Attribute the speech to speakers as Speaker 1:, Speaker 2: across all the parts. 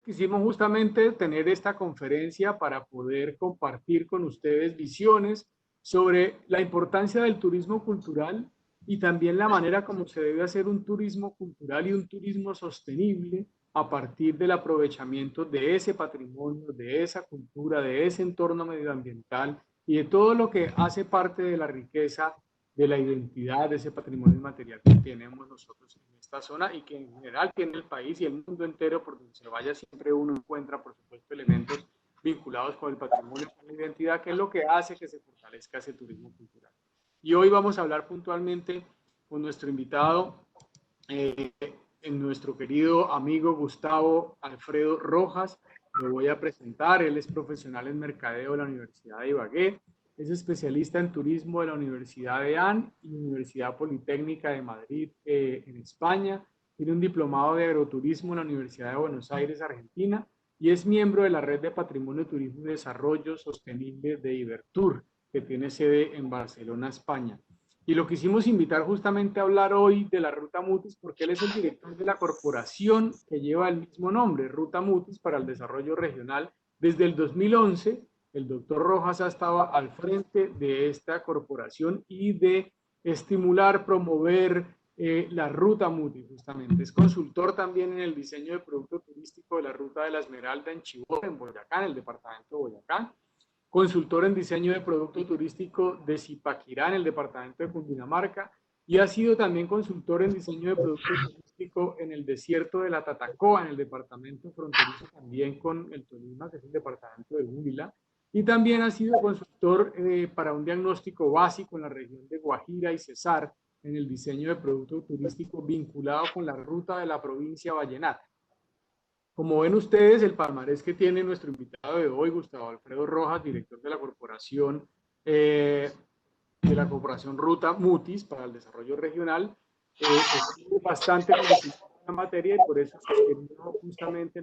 Speaker 1: quisimos justamente tener esta conferencia para poder compartir con ustedes visiones sobre la importancia del turismo cultural y también la manera como se debe hacer un turismo cultural y un turismo sostenible a partir del aprovechamiento de ese patrimonio, de esa cultura, de ese entorno medioambiental y de todo lo que hace parte de la riqueza de la identidad de ese patrimonio inmaterial que tenemos nosotros en esta zona y que en general tiene el país y el mundo entero. Por donde se vaya siempre uno encuentra, por supuesto, elementos vinculados con el patrimonio, con la identidad, que es lo que hace que se fortalezca ese turismo cultural. Y hoy vamos a hablar puntualmente con nuestro invitado, en nuestro querido amigo Gustavo Alfredo Rojas. Lo voy a presentar. Él es profesional en mercadeo de la Universidad de Ibagué, es especialista en turismo de la Universidad de AN y Universidad Politécnica de Madrid, en España. Tiene un diplomado de agroturismo en la Universidad de Buenos Aires, Argentina, y es miembro de la Red de Patrimonio, Turismo y Desarrollo Sostenible de Ibertur, que tiene sede en Barcelona, España. Y lo quisimos invitar justamente a hablar hoy de la Ruta Mutis, porque él es el director de la corporación que lleva el mismo nombre, Ruta Mutis para el Desarrollo Regional. Desde el 2011, el doctor Rojas ha estado al frente de esta corporación y de estimular, promover la Ruta Mutis, justamente. Es consultor también en el diseño de producto turístico de la Ruta de la Esmeralda en Chivor, en Boyacá, en el departamento de Boyacá. Consultor en diseño de producto turístico de Zipaquirá, en el departamento de Cundinamarca, y ha sido también consultor en diseño de producto turístico en el desierto de la Tatacoa, en el departamento fronterizo también con el Tolima, que es el departamento de Huila, y también ha sido consultor para un diagnóstico básico en la región de Guajira y Cesar, en el diseño de producto turístico vinculado con la ruta de la provincia Vallenata. Como ven ustedes, el palmarés que tiene nuestro invitado de hoy, Gustavo Alfredo Rojas, director de la corporación Ruta Mutis para el desarrollo regional, es bastante conocido en la materia, y por eso hemos querido justamente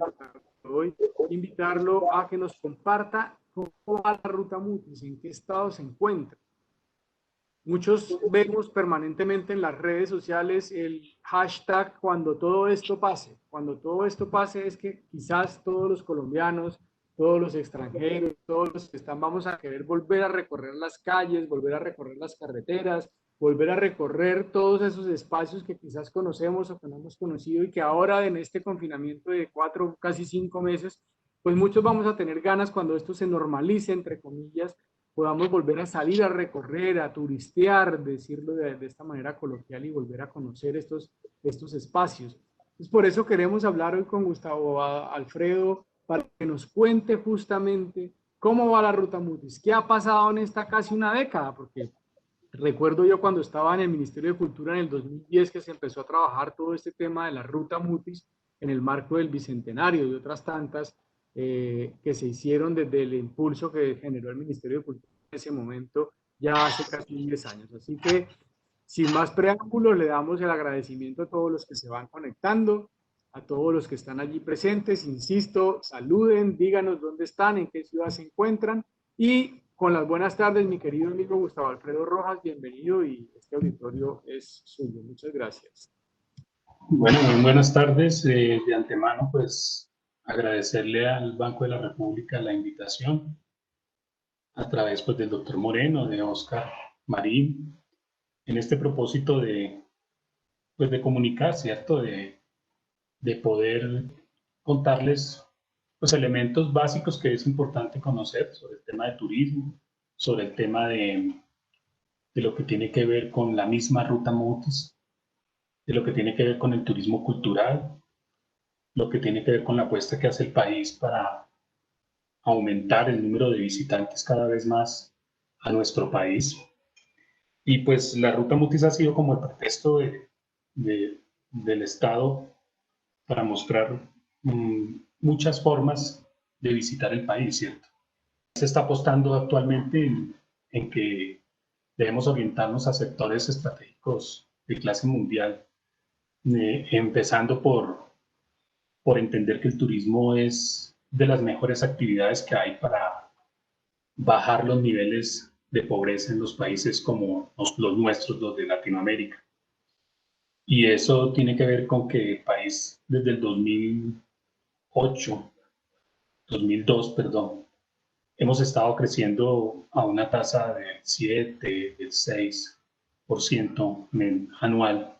Speaker 1: hoy invitarlo a que nos comparta cómo va la Ruta Mutis, en qué estado se encuentra. Muchos vemos permanentemente en las redes sociales el hashtag cuando todo esto pase. Cuando todo esto pase es que quizás todos los colombianos, todos los extranjeros, todos los que están, vamos a querer volver a recorrer las calles, volver a recorrer las carreteras, volver a recorrer todos esos espacios que quizás conocemos o que no hemos conocido, y que ahora en este confinamiento de 4, casi 5 meses, pues muchos vamos a tener ganas, cuando esto se normalice, entre comillas, podamos volver a salir a recorrer, a turistear, decirlo de esta manera coloquial, y volver a conocer estos espacios. Entonces, por eso queremos hablar hoy con Gustavo Alfredo, para que nos cuente justamente cómo va la Ruta Mutis, qué ha pasado en esta casi una década, porque recuerdo yo cuando estaba en el Ministerio de Cultura en el 2010 que se empezó a trabajar todo este tema de la Ruta Mutis en el marco del Bicentenario y otras tantas que se hicieron desde el impulso que generó el Ministerio de Cultura en ese momento, ya hace casi 10 años. Así que, sin más preámbulos, le damos el agradecimiento a todos los que se van conectando, a todos los que están allí presentes. Insisto, saluden, díganos dónde están, en qué ciudad se encuentran, y con las buenas tardes, mi querido amigo Gustavo Alfredo Rojas, bienvenido, y este auditorio es suyo. Muchas gracias.
Speaker 2: Bueno, muy buenas tardes. De antemano, pues agradecerle al Banco de la República la invitación a través, pues, del doctor Moreno, de Oscar Marín, en este propósito de, pues, de comunicar, ¿cierto? De poder contarles, pues, elementos básicos que es importante conocer sobre el tema de turismo, sobre el tema de lo que tiene que ver con la misma Ruta Mutis, de lo que tiene que ver con el turismo cultural, lo que tiene que ver con la apuesta que hace el país para aumentar el número de visitantes cada vez más a nuestro país. Y pues la Ruta Mutis ha sido como el pretexto del Estado para mostrar muchas formas de visitar el país, ¿cierto? Se está apostando actualmente en que debemos orientarnos a sectores estratégicos de clase mundial, empezando por entender que el turismo es de las mejores actividades que hay para bajar los niveles de pobreza en los países como los nuestros, los de Latinoamérica. Y eso tiene que ver con que el país desde el 2008 2002, perdón, hemos estado creciendo a una tasa del 7, del 6% anual.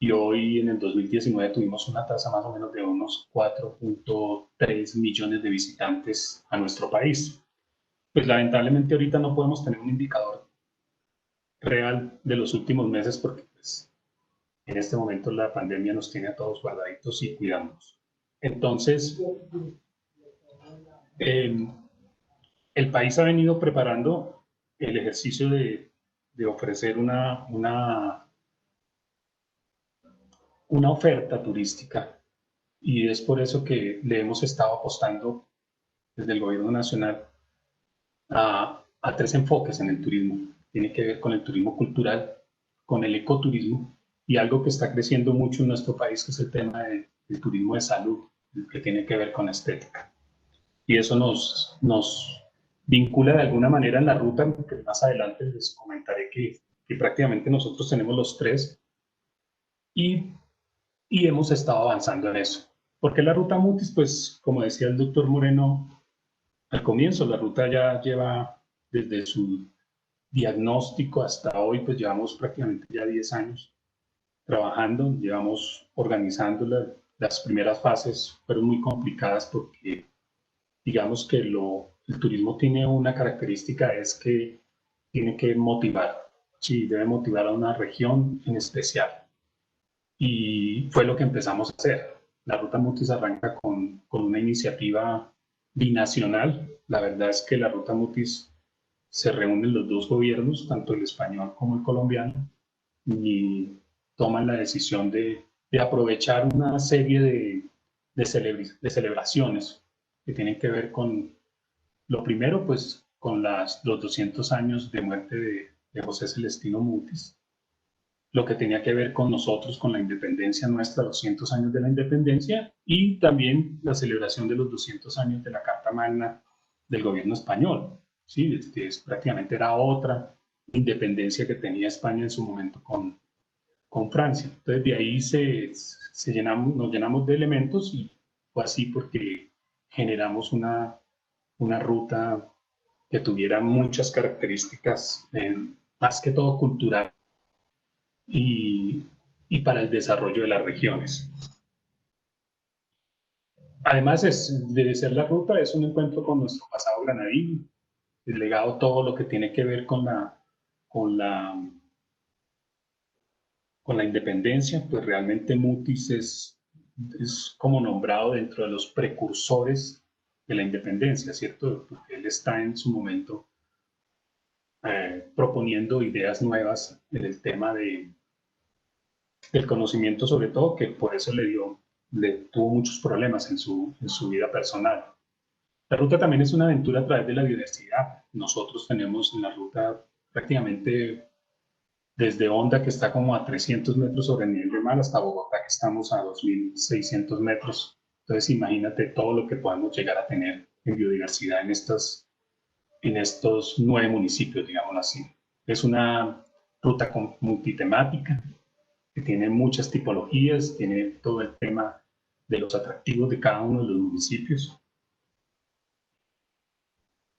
Speaker 2: Y hoy en el 2019 tuvimos una tasa más o menos de unos 4.3 millones de visitantes a nuestro país. Pues lamentablemente ahorita no podemos tener un indicador real de los últimos meses porque pues, en este momento la pandemia nos tiene a todos guardaditos y cuidándonos. Entonces, el país ha venido preparando el ejercicio de ofrecer una oferta turística y es por eso que le hemos estado apostando desde el gobierno nacional a tres enfoques en el turismo. Tiene que ver con el turismo cultural, con el ecoturismo y algo que está creciendo mucho en nuestro país, que es el tema del turismo de salud, que tiene que ver con estética. Y eso nos vincula de alguna manera en la ruta, que más adelante les comentaré que prácticamente nosotros tenemos los tres y hemos estado avanzando en eso. Porque la ruta Mutis, pues como decía el doctor Moreno al comienzo, la ruta ya lleva desde su diagnóstico hasta hoy, pues llevamos prácticamente ya 10 años trabajando, llevamos organizando las primeras fases, fueron muy complicadas porque digamos que el turismo tiene una característica, es que tiene que motivar, sí, debe motivar a una región en especial. Y fue lo que empezamos a hacer. La Ruta Mutis arranca con una iniciativa binacional. La verdad es que la Ruta Mutis se reúnen los dos gobiernos, tanto el español como el colombiano, y toman la decisión de aprovechar una serie de celebraciones que tienen que ver con, lo primero, pues con los 200 años de muerte de José Celestino Mutis, lo que tenía que ver con nosotros, con la independencia nuestra, 200 años de la independencia, y también la celebración de los 200 años de la Carta Magna del gobierno español. Sí, prácticamente era otra independencia que tenía España en su momento con Francia. Entonces de ahí nos llenamos de elementos y fue así porque generamos una ruta que tuviera muchas características, más que todo cultural y para el desarrollo de las regiones. Además de ser la ruta, es un encuentro con nuestro pasado granadino, el legado, todo lo que tiene que ver con la independencia, pues realmente Mutis es como nombrado dentro de los precursores de la independencia, ¿cierto? Porque él está en su momento proponiendo ideas nuevas en el tema del conocimiento, sobre todo, que por eso tuvo muchos problemas en su vida personal. La ruta también es una aventura a través de la biodiversidad. Nosotros tenemos en la ruta prácticamente desde Honda, que está como a 300 metros sobre el nivel del mar, hasta Bogotá, que estamos a 2.600 metros. Entonces, imagínate todo lo que podemos llegar a tener en biodiversidad en estos 9 municipios, digámoslo así. Es una ruta multitemática, que tiene muchas tipologías, tiene todo el tema de los atractivos de cada uno de los municipios.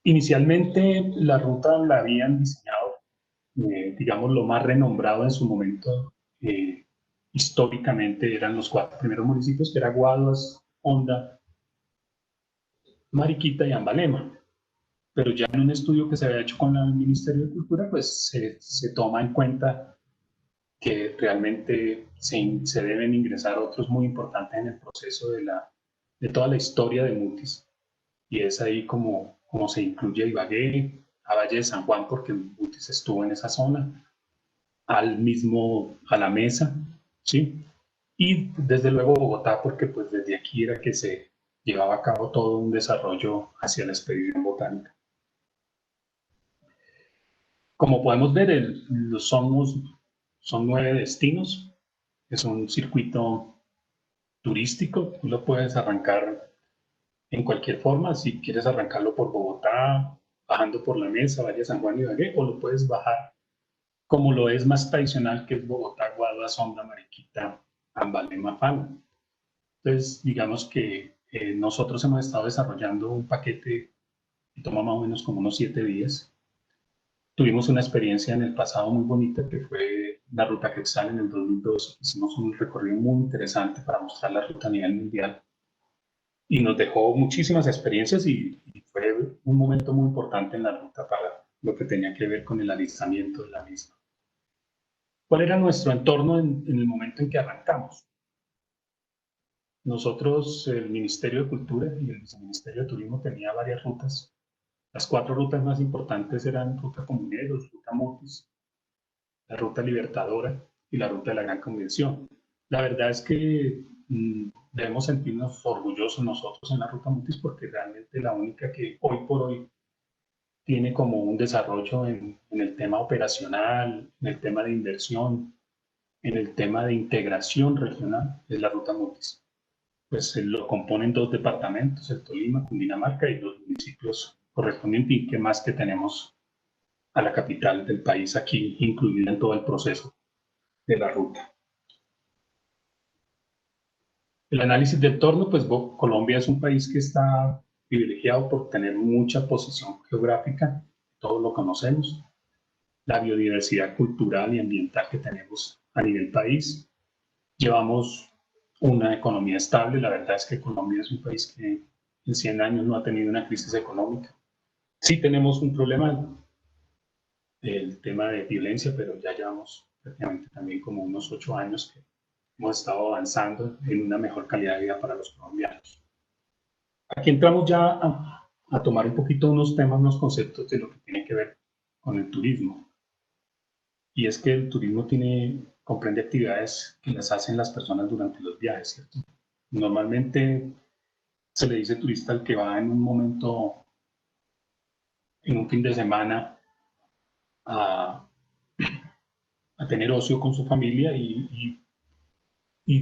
Speaker 2: Inicialmente la ruta la habían diseñado, digamos, lo más renombrado en su momento, históricamente eran los 4 primeros municipios, que eran Guaduas, Honda, Mariquita y Ambalema. Pero ya en un estudio que se había hecho con el Ministerio de Cultura, pues se toma en cuenta que realmente se deben ingresar otros muy importantes en el proceso de toda la historia de Mutis. Y es ahí como se incluye Ibagué, a Valle de San Juan, porque Mutis estuvo en esa zona, a la Mesa, ¿sí? Y desde luego Bogotá, porque pues desde aquí era que se llevaba a cabo todo un desarrollo hacia la expedición botánica. Como podemos ver, son 9 destinos, es un circuito turístico, tú lo puedes arrancar en cualquier forma, si quieres arrancarlo por Bogotá, bajando por la Mesa, Valle San Juan y Ibagué, o lo puedes bajar como lo es más tradicional, que es Bogotá, Guaduas, Honda, Mariquita, Ambalema, Fano. Entonces, digamos que nosotros hemos estado desarrollando un paquete que toma más o menos como unos 7 días. Tuvimos una experiencia en el pasado muy bonita que fue la Ruta Quetzal en el 2012. Hicimos un recorrido muy interesante para mostrar la ruta a nivel mundial y nos dejó muchísimas experiencias y fue un momento muy importante en la ruta para lo que tenía que ver con el alistamiento de la misma. ¿Cuál era nuestro entorno en el momento en que arrancamos? Nosotros, el Ministerio de Cultura y el Viceministerio de Turismo tenía varias rutas. Las 4 rutas más importantes eran Ruta Comuneros, Ruta Mutis, la Ruta Libertadora y la Ruta de la Gran Convención. La verdad es que debemos sentirnos orgullosos nosotros en la Ruta Mutis porque realmente la única que hoy por hoy tiene como un desarrollo en el tema operacional, en el tema de inversión, en el tema de integración regional, es la Ruta Mutis. Pues lo componen 2 departamentos, el Tolima, Cundinamarca y los municipios correspondientes, y que más que tenemos a la capital del país aquí incluida en todo el proceso de la ruta. El análisis del entorno, pues Colombia es un país que está privilegiado por tener mucha posición geográfica, todos lo conocemos, la biodiversidad cultural y ambiental que tenemos a nivel país. Llevamos una economía estable, la verdad es que Colombia es un país que en 100 años no ha tenido una crisis económica. Sí tenemos un problema, el tema de violencia, pero ya llevamos prácticamente también como unos 8 años que hemos estado avanzando en una mejor calidad de vida para los colombianos. Aquí entramos ya a tomar un poquito unos temas, unos conceptos de lo que tiene que ver con el turismo. Y es que el turismo comprende actividades que las hacen las personas durante los viajes, ¿cierto? Normalmente se le dice turista al que va en un momento, en un fin de semana, a tener ocio con su familia y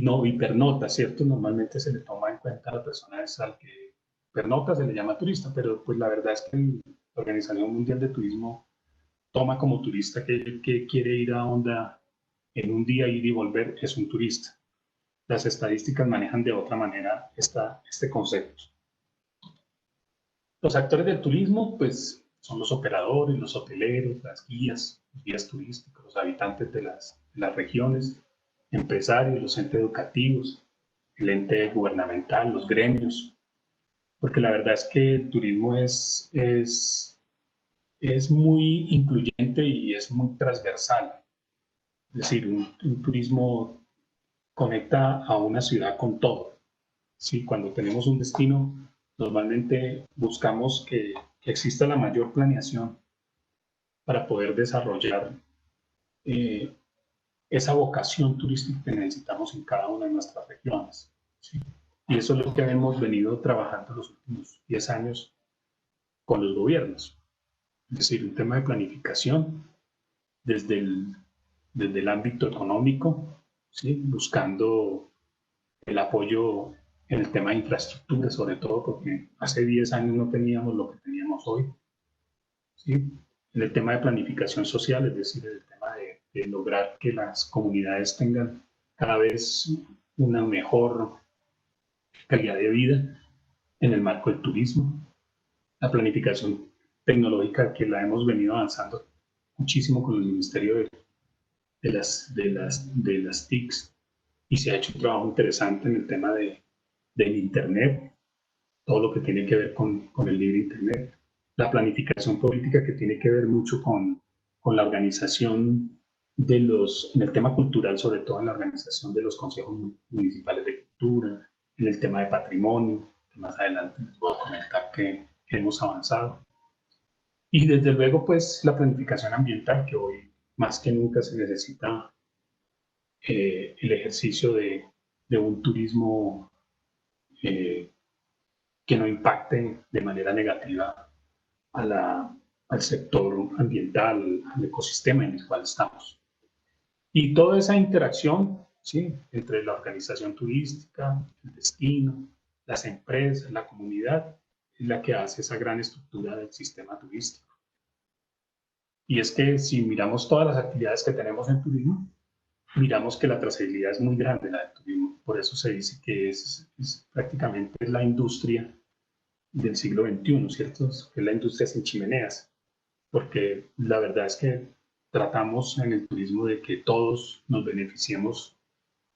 Speaker 2: no y pernota, ¿cierto? Normalmente se le toma en cuenta a la persona al que pernota, se le llama turista, pero pues la verdad es que la Organización Mundial de Turismo toma como turista que quiere ir a onda en un día, ir y volver, es un turista. Las estadísticas manejan de otra manera este concepto. Los actores del turismo, pues, son los operadores, los hoteleros, los guías turísticos, los habitantes de las regiones, empresarios, los entes educativos, el ente gubernamental, los gremios, porque la verdad es que el turismo es muy incluyente y es muy transversal. Es decir, un turismo conecta a una ciudad con todo. ¿Sí? Cuando tenemos un destino, normalmente buscamos que exista la mayor planeación para poder desarrollar esa vocación turística que necesitamos en cada una de nuestras regiones. ¿Sí? Y eso es lo que hemos venido trabajando los últimos 10 años con los gobiernos. Es decir, un tema de planificación desde el ámbito económico, ¿sí? Buscando el apoyo en el tema de infraestructura, sobre todo porque hace 10 años no teníamos lo que teníamos hoy. ¿Sí? En el tema de planificación social, es decir, en el tema de lograr que las comunidades tengan cada vez una mejor calidad de vida en el marco del turismo. La planificación tecnológica que la hemos venido avanzando muchísimo con el Ministerio de las TICs, y se ha hecho un trabajo interesante en el tema del Internet, todo lo que tiene que ver con el libre Internet. La planificación política que tiene que ver mucho con la organización en el tema cultural, sobre todo en la organización de los consejos municipales de cultura, en el tema de patrimonio, que más adelante les voy a comentar que hemos avanzado. Y desde luego, pues, la planificación ambiental, que hoy más que nunca se necesita el ejercicio de un turismo que no impacte de manera negativa al sector ambiental, al ecosistema en el cual estamos. Y toda esa interacción, ¿sí? Entre la organización turística, el destino, las empresas, la comunidad, es la que hace esa gran estructura del sistema turístico. Y es que si miramos todas las actividades que tenemos en turismo, miramos que la trazabilidad es muy grande la del turismo. Por eso se dice que es prácticamente la industria del siglo XXI, ¿cierto? Que es la industria sin chimeneas, porque la verdad es que tratamos en el turismo de que todos nos beneficiemos,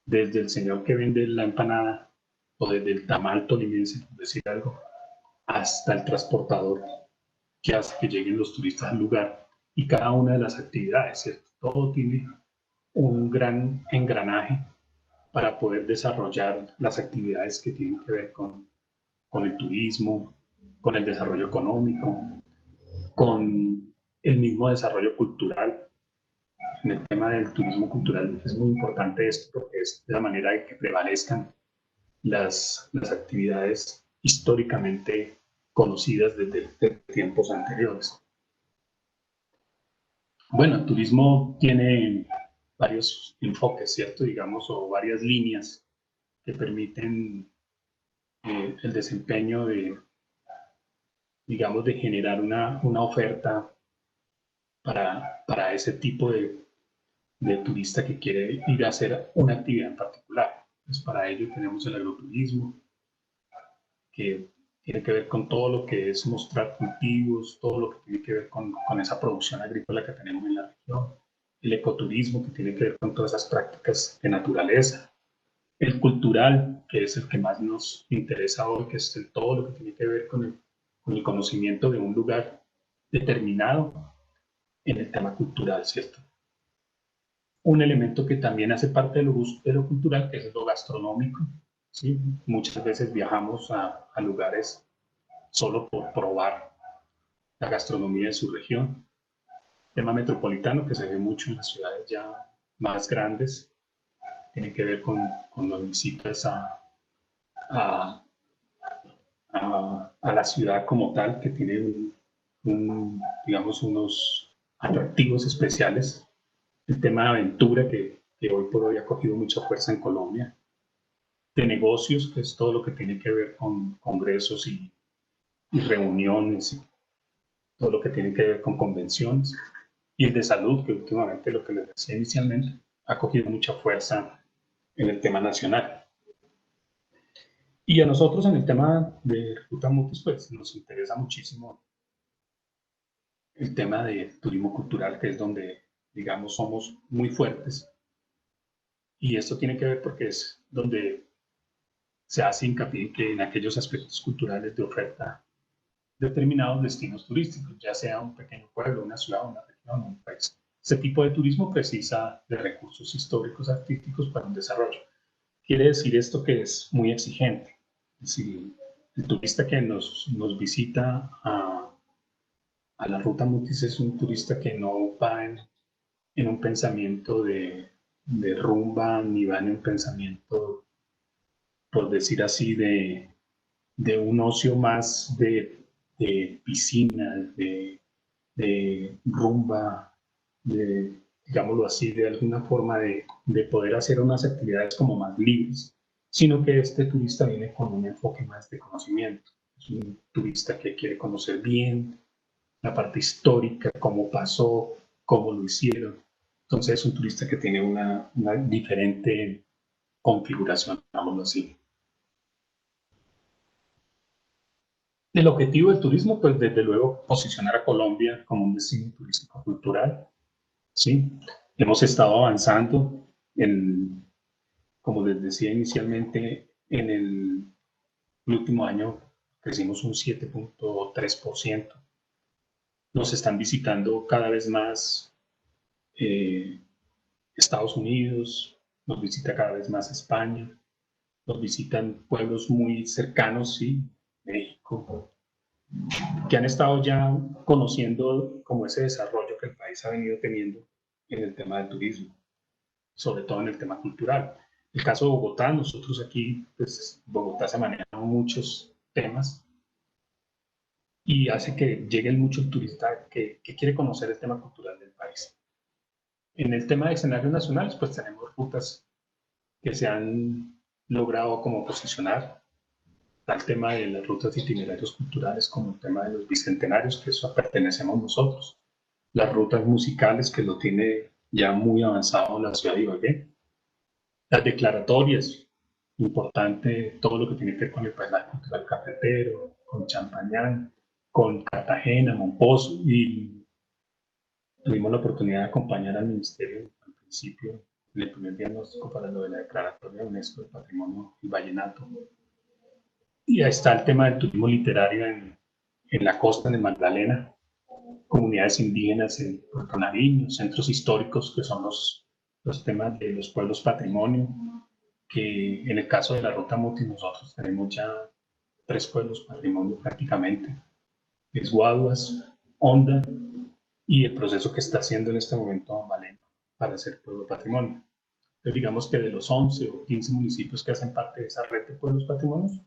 Speaker 2: desde el señor que vende la empanada o desde el tamal tolimense, por decir algo, hasta el transportador que hace que lleguen los turistas al lugar, y cada una de las actividades, ¿cierto? Todo tiene un gran engranaje para poder desarrollar las actividades que tienen que ver con el turismo, con el desarrollo económico, con el mismo desarrollo cultural. En el tema del turismo cultural es muy importante esto porque es de la manera de que prevalezcan las actividades históricamente conocidas desde tiempos anteriores. Bueno, el turismo tiene varios enfoques, ¿cierto? Digamos, o varias líneas que permiten el desempeño de, digamos, de generar una oferta para ese tipo de turista que quiere ir a hacer una actividad en particular. Pues para ello tenemos el agroturismo, que tiene que ver con todo lo que es mostrar cultivos, todo lo que tiene que ver con esa producción agrícola que tenemos en la región, el ecoturismo, que tiene que ver con todas esas prácticas de naturaleza, el cultural, que es el que más nos interesa hoy, que es todo lo que tiene que ver con el conocimiento de un lugar determinado en el tema cultural, ¿cierto? Un elemento que también hace parte de lo cultural, que es lo gastronómico, ¿sí? Muchas veces viajamos a lugares solo por probar la gastronomía de su región. Tema metropolitano, que se ve mucho en las ciudades ya más grandes, tiene que ver con las visitas a, a la ciudad como tal, que tiene digamos, unos atractivos especiales. El tema de aventura, que hoy por hoy ha cogido mucha fuerza en Colombia. De negocios, que es todo lo que tiene que ver con congresos y reuniones, y todo lo que tiene que ver con convenciones. Y el de salud, que últimamente, lo que les decía inicialmente, ha cogido mucha fuerza en el tema nacional. Y a nosotros en el tema de Ruta Mutis, pues nos interesa muchísimo el tema de turismo cultural, que es donde, digamos, somos muy fuertes. Y esto tiene que ver porque es donde se hace hincapié en aquellos aspectos culturales de oferta determinados destinos turísticos, ya sea un pequeño pueblo, una ciudad, una región, un país. Este tipo de turismo precisa de recursos históricos, artísticos para un desarrollo. Quiere decir esto que es muy exigente. Si el turista que nos visita a la Ruta Mutis es un turista que no va en un pensamiento de rumba, ni va en un pensamiento, por decir así, de un ocio más de piscina, de rumba, digámoslo así, de alguna forma de poder hacer unas actividades como más libres, sino que este turista viene con un enfoque más de conocimiento. Es un turista que quiere conocer bien la parte histórica, cómo pasó, cómo lo hicieron. Entonces es un turista que tiene una diferente configuración, digámoslo así. El objetivo del turismo, pues desde luego, posicionar a Colombia como un destino turístico cultural, ¿sí? Hemos estado avanzando, como les decía inicialmente, en el último año crecimos un 7.3%. Nos están visitando cada vez más Estados Unidos, nos visita cada vez más España, nos visitan pueblos muy cercanos, sí, México, que han estado ya conociendo como ese desarrollo que el país ha venido teniendo en el tema del turismo, sobre todo en el tema cultural. El caso de Bogotá, nosotros aquí, pues Bogotá se manejan muchos temas y hace que llegue mucho el turista que quiere conocer el tema cultural del país. En el tema de escenarios nacionales, pues tenemos rutas que se han logrado como posicionar, tal tema de las rutas de itinerarios culturales como el tema de los bicentenarios, que eso pertenecemos nosotros, las rutas musicales que lo tiene ya muy avanzado en la ciudad de Ibagué. Las declaratorias, importante todo lo que tiene que ver con el paisaje cultural cafetero, con Champañán, con Cartagena, Mompox, y tuvimos la oportunidad de acompañar al ministerio al principio en el primer diagnóstico para lo de la declaratoria de UNESCO del Patrimonio del Vallenato. Y ahí está el tema del turismo literario en la costa de Magdalena, comunidades indígenas en Puerto Nariño, centros históricos que son los temas de los pueblos patrimonio, que en el caso de la Ruta Mutis nosotros tenemos ya 3 pueblos patrimonio prácticamente, es Guaduas, Honda y el proceso que está haciendo en este momento Valena para ser pueblo patrimonio. Entonces digamos que de los 11 o 15 municipios que hacen parte de esa red de pueblos patrimonios,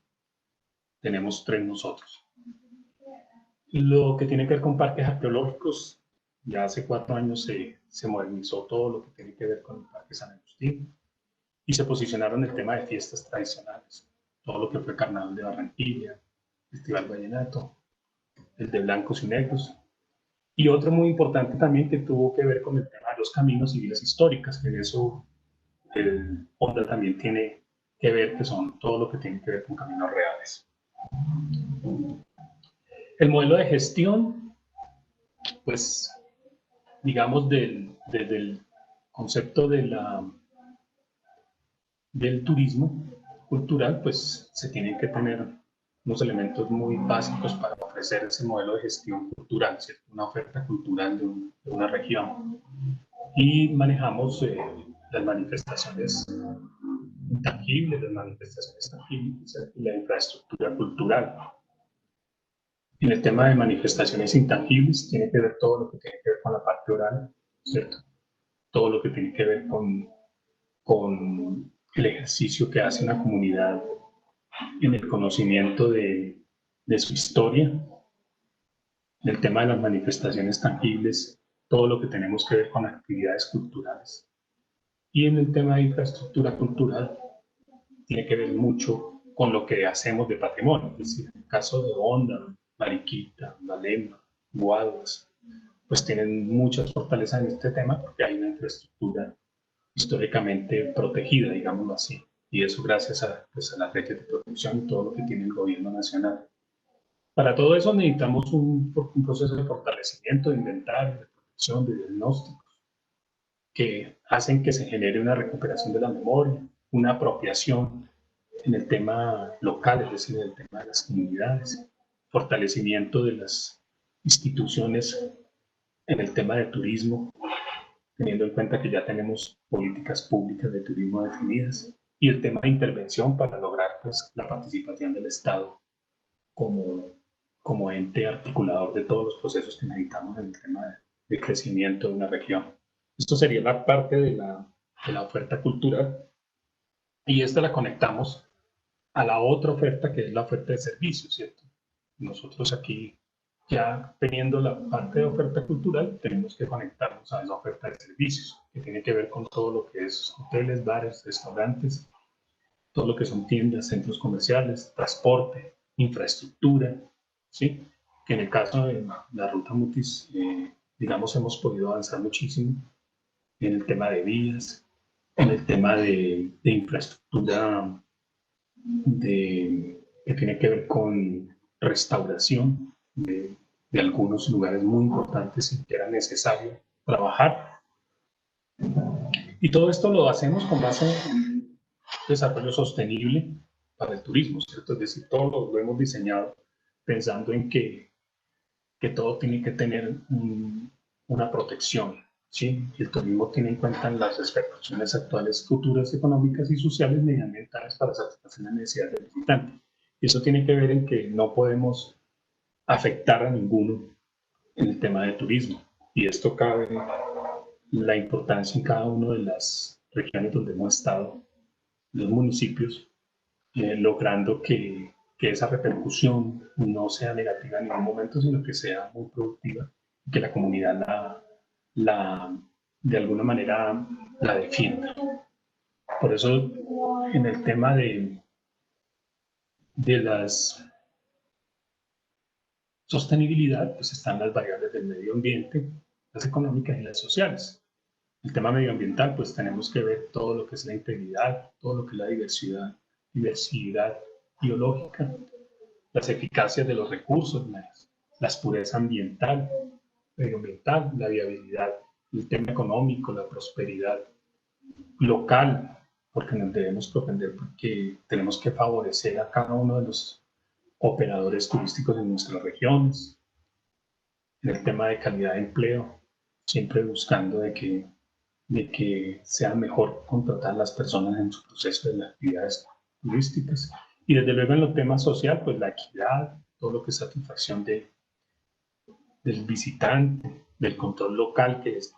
Speaker 2: tenemos 3 nosotros. Lo que tiene que ver con parques arqueológicos, ya hace 4 años se modernizó todo lo que tiene que ver con el Parque San Agustín y se posicionaron el tema de fiestas tradicionales, todo lo que fue Carnaval de Barranquilla, Festival Vallenato, el de Blancos y Negros, y otro muy importante también que tuvo que ver con el tema de los caminos y vías históricas, que en eso el Honda también tiene que ver, que son todo lo que tiene que ver con caminos reales. El modelo de gestión, pues digamos desde el concepto del turismo cultural, pues se tienen que tener unos elementos muy básicos para ofrecer ese modelo de gestión cultural, ¿cierto? Una oferta cultural de una región. Y manejamos las manifestaciones intangibles, las manifestaciones tangibles y la infraestructura cultural. En el tema de manifestaciones intangibles tiene que ver todo lo que tiene que ver con la parte oral, ¿cierto? Todo lo que tiene que ver con el ejercicio que hace una comunidad en el conocimiento de su historia. En el tema de las manifestaciones tangibles, todo lo que tenemos que ver con actividades culturales. Y en el tema de infraestructura cultural, tiene que ver mucho con lo que hacemos de patrimonio. Es decir, en el caso de Honda, Mariquita, Valema, Guaduas, pues tienen muchas fortalezas en este tema porque hay una infraestructura históricamente protegida, digámoslo así. Y eso gracias a las leyes de protección y todo lo que tiene el gobierno nacional. Para todo eso necesitamos un proceso de fortalecimiento, de inventario, de protección, de diagnósticos, que hacen que se genere una recuperación de la memoria, una apropiación en el tema local, es decir, en el tema de las comunidades, fortalecimiento de las instituciones en el tema de turismo, teniendo en cuenta que ya tenemos políticas públicas de turismo definidas, y el tema de intervención para lograr pues, la participación del Estado como ente articulador de todos los procesos que necesitamos en el tema de crecimiento de una región. Esto sería la parte de la oferta cultural, y esta la conectamos a la otra oferta que es la oferta de servicios, ¿cierto? Nosotros aquí, ya teniendo la parte de oferta cultural, tenemos que conectarnos a esa oferta de servicios, que tiene que ver con todo lo que es hoteles, bares, restaurantes, todo lo que son tiendas, centros comerciales, transporte, infraestructura, ¿sí? Que en el caso de la Ruta Mutis, digamos, hemos podido avanzar muchísimo en el tema de vías, en el tema de infraestructura que tiene que ver con restauración de algunos lugares muy importantes en que era necesario trabajar. Y todo esto lo hacemos con base en desarrollo sostenible para el turismo, ¿cierto? Es decir, todo lo hemos diseñado pensando en que todo tiene que tener una protección, ¿sí? Y el turismo tiene en cuenta las expectativas actuales, futuras, económicas y sociales medioambientales para satisfacer las necesidades del visitante. Y eso tiene que ver en que no podemos afectar a ninguno en el tema de turismo. Y esto cabe la importancia en cada una de las regiones donde hemos estado, los municipios, logrando que esa repercusión no sea negativa en ningún momento, sino que sea muy productiva y que la comunidad de alguna manera la defienda. Por eso, en el tema de las sostenibilidad, pues están las variables del medio ambiente, las económicas y las sociales. El tema medioambiental, pues tenemos que ver todo lo que es la integridad, todo lo que es la diversidad biológica, las eficacias de los recursos, la pureza ambiental, medioambiental, la viabilidad, el tema económico, la prosperidad local, porque nos debemos propender porque tenemos que favorecer a cada uno de los operadores turísticos en nuestras regiones, en el tema de calidad de empleo, siempre buscando de que sea mejor contratar a las personas en su proceso de las actividades turísticas. Y desde luego en los temas social, pues la equidad, todo lo que es satisfacción del visitante, del control local, que es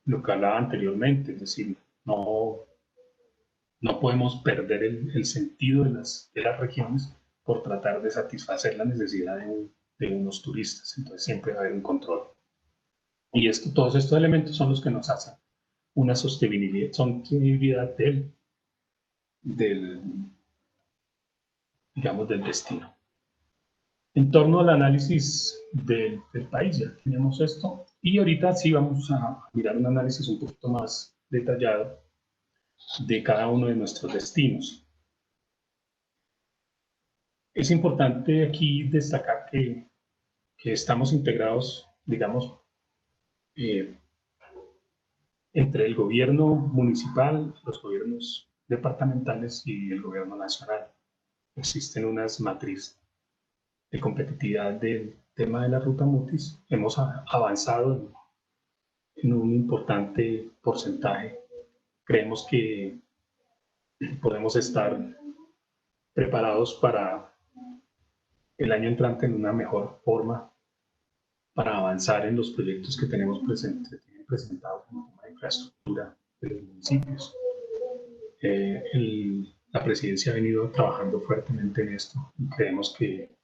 Speaker 2: lo que hablaba anteriormente, es decir, no podemos perder el sentido de las regiones por tratar de satisfacer la necesidad de unos turistas. Entonces siempre va a haber un control. Y todos estos elementos son los que nos hacen una sostenibilidad digamos, del destino. En torno al análisis del país, ya tenemos esto. Y ahorita sí vamos a mirar un análisis un poquito más detallado de cada uno de nuestros destinos. Es importante aquí destacar que estamos integrados, digamos, entre el gobierno municipal, los gobiernos departamentales y el gobierno nacional. Existen unas matrices de competitividad del tema de la ruta Mutis. Hemos avanzado en un importante porcentaje. Creemos que podemos estar preparados para el año entrante en una mejor forma para avanzar en los proyectos que tenemos presentados en el tema de infraestructura de los municipios. La presidencia ha venido trabajando fuertemente en esto y creemos que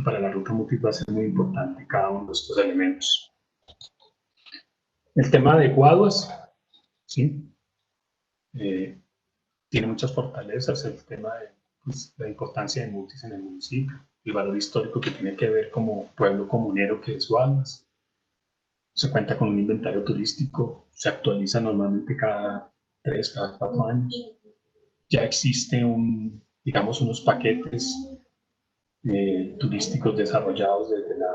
Speaker 2: para la ruta Mutis va a ser muy importante cada uno de estos elementos. El tema de Guaduas, ¿sí? Tiene muchas fortalezas, el tema de la importancia de Mutis en el municipio, el valor histórico que tiene que ver como pueblo comunero que es Guaduas. Se cuenta con un inventario turístico, se actualiza normalmente cada 3, cada 4 años. Ya existe digamos, unos paquetes turísticos desarrollados desde la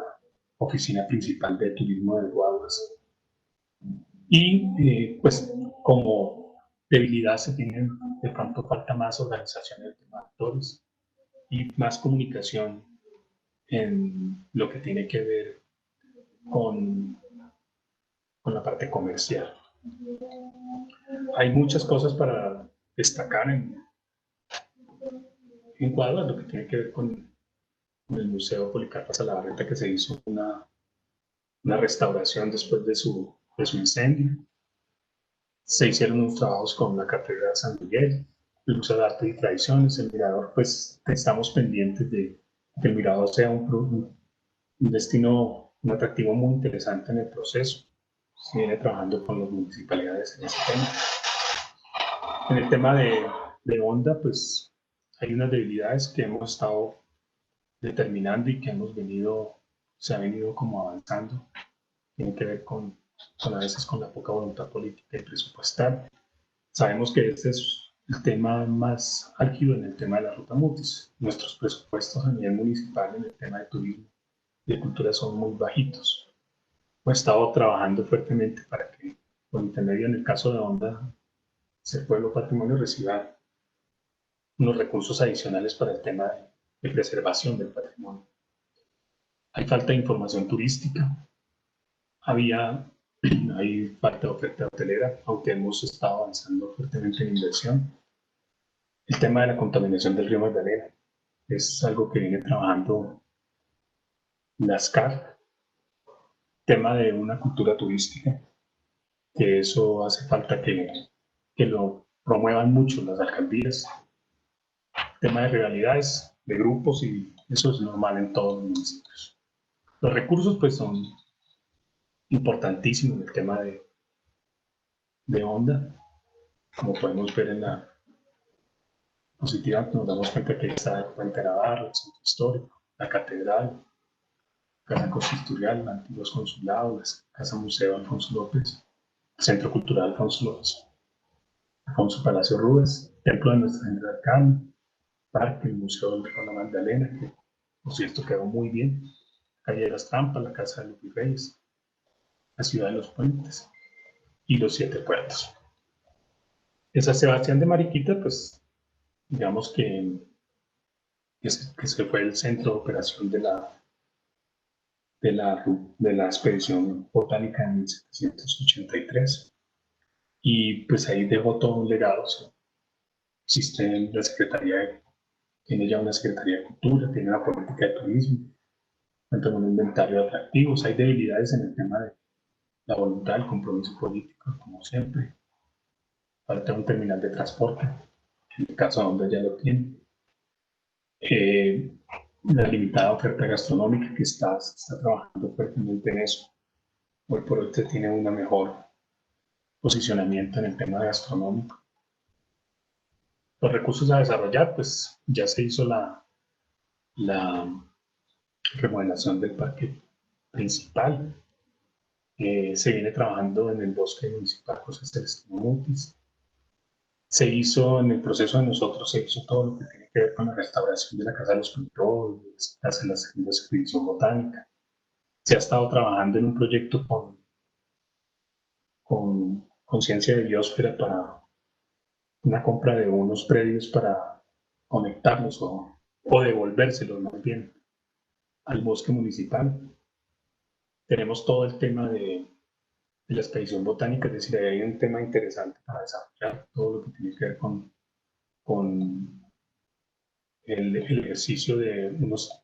Speaker 2: oficina principal de turismo de Guaduas. Y pues como debilidad se tiene, de pronto falta más organización del tema de actores y más comunicación en lo que tiene que ver con la parte comercial. Hay muchas cosas para destacar en Guaduas, lo que tiene que ver con el Museo Policarpa Salabarrieta, que se hizo una restauración después de su incendio. Se hicieron unos trabajos con la Catedral de San Miguel, el Museo de Arte y Tradiciones, el Mirador, pues estamos pendientes de que el Mirador sea un destino, un atractivo muy interesante en el proceso. Se viene trabajando con las municipalidades en ese tema. En el tema de Honda, pues hay unas debilidades que hemos estado determinando y que se ha venido como avanzando. Tiene que ver a veces con la poca voluntad política y presupuestal. Sabemos que este es el tema más álgido en el tema de la ruta Mutis. Nuestros presupuestos a nivel municipal en el tema de turismo y de cultura son muy bajitos. Hemos estado trabajando fuertemente para que, por intermedio en el caso de Honda, ese pueblo patrimonio reciba unos recursos adicionales para el tema de preservación del patrimonio. Hay falta de información turística. Hay falta de oferta hotelera, aunque hemos estado avanzando fuertemente en inversión. El tema de la contaminación del río Magdalena es algo que viene trabajando la SCAR. Tema de una cultura turística, que eso hace falta que lo promuevan mucho las alcaldías. Tema de rivalidades, de grupos, y eso es normal en todos los municipios. Los recursos pues son importantísimos en el tema de Honda. Como podemos ver en la positiva, nos damos cuenta que está el Puente Navarro, el Centro Histórico, la Catedral, Casa Consistorial, los antiguos consulados, la Casa Museo Alfonso López. Centro Cultural Alfonso Palacio Rubens, Templo de Nuestra Señora del Carmen, Parque, el Museo del Río La Magdalena, que por cierto quedó muy bien, Calle de las Trampas, la Casa de los Virreyes, la Ciudad de los Puentes y los 7 puertos. En San Sebastián de Mariquita, pues digamos que ese fue el centro de operación de la expedición botánica en 1783. Y pues ahí dejó todo un legado. Existe la Secretaría, tiene ya una Secretaría de Cultura, tiene una política de turismo, cuenta con un inventario de atractivos. Hay debilidades en el tema de la voluntad, el compromiso político, como siempre. Falta un terminal de transporte, en el caso donde ya lo tiene. La limitada oferta gastronómica que está trabajando fuertemente en eso. Hoy por hoy tiene un mejor posicionamiento en el tema gastronómico. Los recursos a desarrollar, pues ya se hizo la remodelación del parque principal. Se viene trabajando en el bosque municipal José Celestino Mutis. Se hizo en el proceso de nosotros, se hizo todo lo que tiene que ver con la restauración de la Casa de los Pintores, la expedición botánica. Se ha estado trabajando en un proyecto con Conciencia de Biosfera para una compra de unos predios para conectarlos o devolvérselos más bien al bosque municipal. Tenemos todo el tema de la expedición botánica, es decir, hay un tema interesante para desarrollar todo lo que tiene que ver con el ejercicio de unos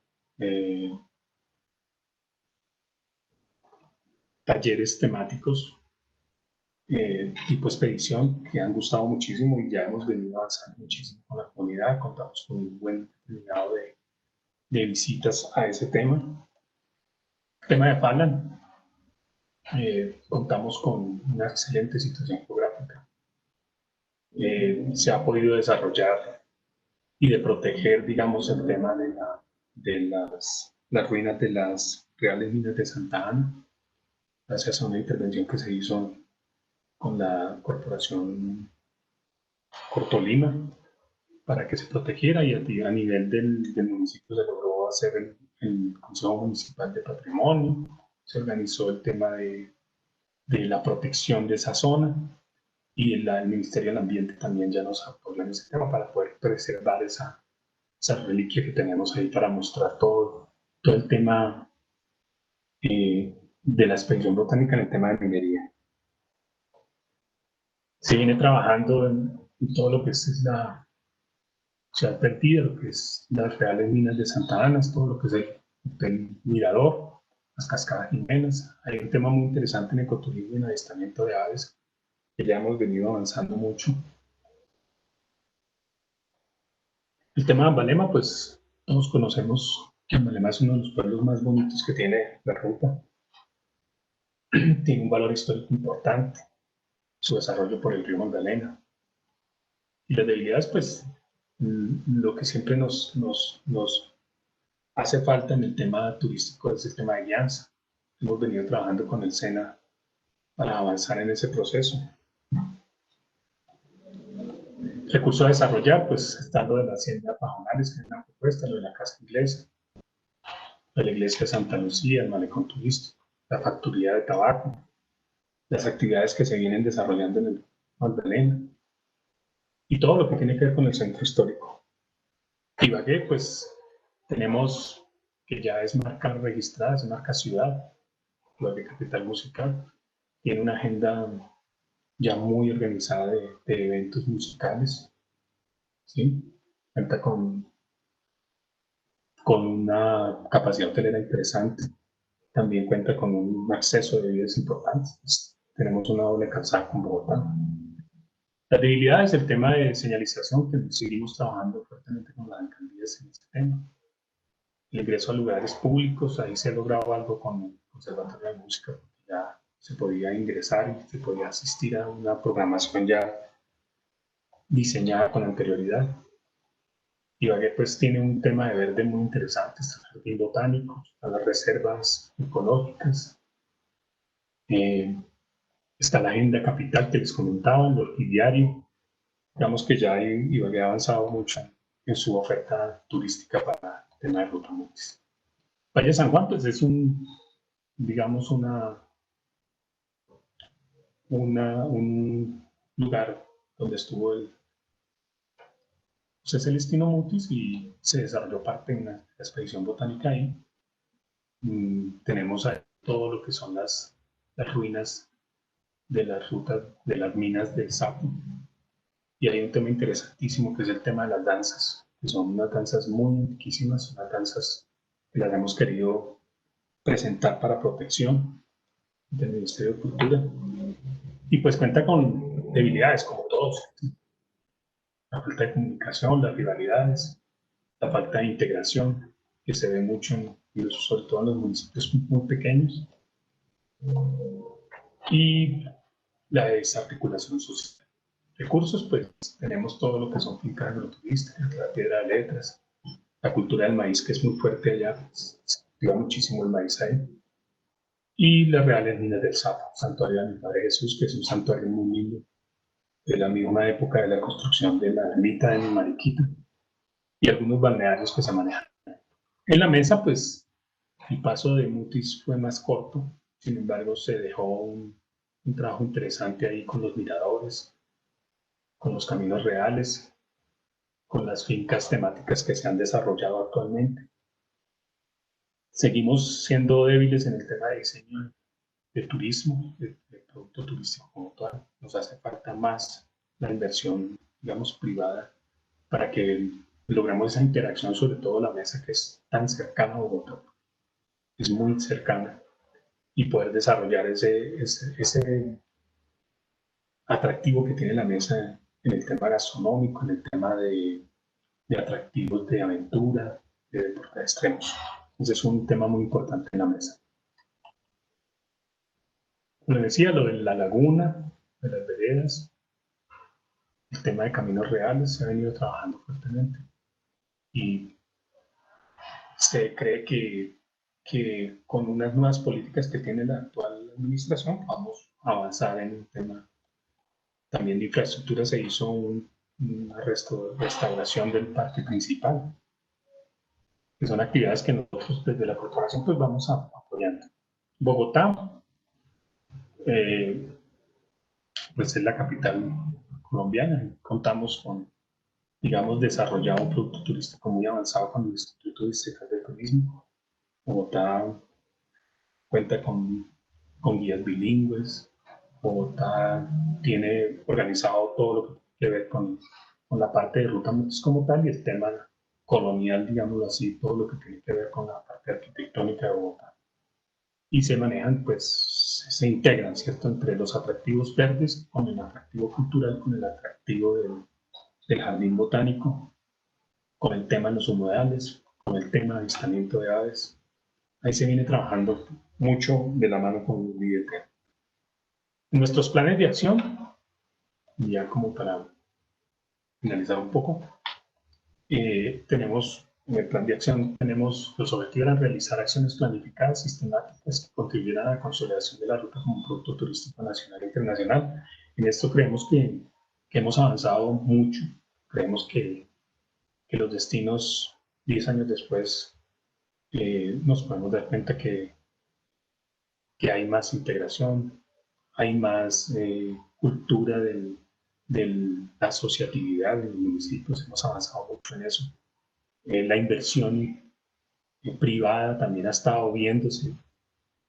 Speaker 2: talleres temáticos tipo expedición que han gustado muchísimo y ya hemos venido avanzando muchísimo con la comunidad. Contamos con un buen terminado de visitas a ese tema. El tema de Falan, contamos con una excelente situación geográfica. Se ha podido desarrollar y de proteger, digamos, el tema de las ruinas de las reales minas de Santa Ana, gracias a una intervención que se hizo con la corporación Cortolima para que se protegiera, y a nivel del municipio se logró hacer el Consejo Municipal de Patrimonio, se organizó el tema de la protección de esa zona, y el Ministerio del Ambiente también ya nos apoya en ese tema para poder preservar esa reliquia que tenemos ahí para mostrar todo el tema de la expedición botánica en el tema de minería. Se viene trabajando en todo lo que es la ciudad perdida, lo que es las reales minas de Santa Ana, todo lo que es el mirador, las cascadas Jimenas. Hay un tema muy interesante en ecoturismo y en avistamiento de aves que ya hemos venido avanzando mucho. El tema de Ambalema, pues todos conocemos que Ambalema es uno de los pueblos más bonitos que tiene la ruta. Tiene un valor histórico importante, su desarrollo por el río Magdalena. Y las debilidades, pues, lo que siempre nos hace falta en el tema turístico es el tema de guianza. Hemos venido trabajando con el SENA para avanzar en ese proceso. Recurso a desarrollar, pues está lo de la hacienda Pajonales, que es una propuesta, lo de la casa inglesa, de la iglesia de Santa Lucía, el malecón turístico, la factoría de tabaco, las actividades que se vienen desarrollando en el Magdalena y todo lo que tiene que ver con el centro histórico. Ibagué, pues tenemos que ya es marca registrada, es marca ciudad, Ibagué Capital Musical, tiene una agenda ya muy organizada de eventos musicales, ¿sí? Cuenta con una capacidad hotelera interesante, también cuenta con un acceso de vías importantes. Pues, tenemos una doble calzada con Bogotá. Las debilidades, el tema de señalización, que seguimos trabajando fuertemente con las alcaldías en este tema. El ingreso a lugares públicos, ahí se ha logrado algo con el Conservatorio de Música, porque ya se podía ingresar y se podía asistir a una programación ya diseñada con anterioridad. Ibagué pues tiene un tema de verde muy interesante, está el jardín botánico, a las reservas ecológicas, Está la agenda capital que les comentaba, el diario. Digamos que ya Ibagué ha avanzado mucho en su oferta turística para el tema de Ruta Mutis. Valle San Juan, pues es digamos, un lugar donde estuvo José Celestino Mutis y se desarrolló parte de una expedición botánica ahí. Tenemos ahí todo lo que son las ruinas de las rutas de las minas del Sapo. Y hay un tema interesantísimo que es el tema de las danzas, que son unas danzas muy antiquísimas, unas danzas que las hemos querido presentar para protección del Ministerio de Cultura. Y pues cuenta con debilidades, como todos. La falta de comunicación, las rivalidades, la falta de integración, que se ve mucho, sobre todo en los municipios muy pequeños, y la desarticulación social. Recursos, pues tenemos todo lo que son fincas agroturísticas, la piedra de letras, la cultura del maíz, que es muy fuerte allá, pues, se cultiva muchísimo el maíz ahí, y las reales minas del Sapo, santuario de mi Padre Jesús, que es un santuario muy lindo, de la misma época de la construcción de la ermita de mi Mariquita, y algunos balnearios que se manejan. En la mesa, pues, el paso de Mutis fue más corto, sin embargo, se dejó un trabajo interesante ahí con los miradores, con los caminos reales, con las fincas temáticas que se han desarrollado actualmente. Seguimos siendo débiles en el tema de diseño de turismo, de producto turístico como tal. Nos hace falta más la inversión, digamos, privada para que logremos esa interacción, sobre todo la mesa que es tan cercana a Bogotá, es muy cercana, y poder desarrollar ese atractivo que tiene la mesa en el tema gastronómico, en el tema de atractivos de aventura, de deportes extremos. Entonces es un tema muy importante en la mesa. Como decía, lo de la laguna, de las veredas, el tema de caminos reales se ha venido trabajando fuertemente. Y se cree que con unas nuevas políticas que tiene la actual administración vamos a avanzar en el tema. También de infraestructura se hizo una restauración del parque principal, que son actividades que nosotros desde la corporación pues vamos apoyando. Bogotá, pues es la capital colombiana. Contamos con, digamos, desarrollado un producto turístico muy avanzado con el Instituto Distrital de Turismo. Bogotá cuenta con guías bilingües. Bogotá tiene organizado todo lo que tiene que ver con la parte de Ruta Mutis como tal y el tema colonial, digámoslo así, todo lo que tiene que ver con la parte arquitectónica de Bogotá. Y se manejan, pues, se integran, ¿cierto?, entre los atractivos verdes con el atractivo cultural, con el atractivo del jardín botánico, con el tema de los humedales, con el tema de avistamiento de aves. Ahí se viene trabajando mucho de la mano con el IDT. En nuestros planes de acción, ya como para finalizar un poco, tenemos en el plan de acción, tenemos los objetivos de realizar acciones planificadas, sistemáticas, que contribuirán a la consolidación de la ruta como un producto turístico nacional e internacional. En esto creemos que hemos avanzado mucho. Creemos que los destinos 10 años después nos podemos dar cuenta que hay más integración, hay más cultura de la asociatividad en los municipios, hemos avanzado mucho en eso. La inversión privada también ha estado viéndose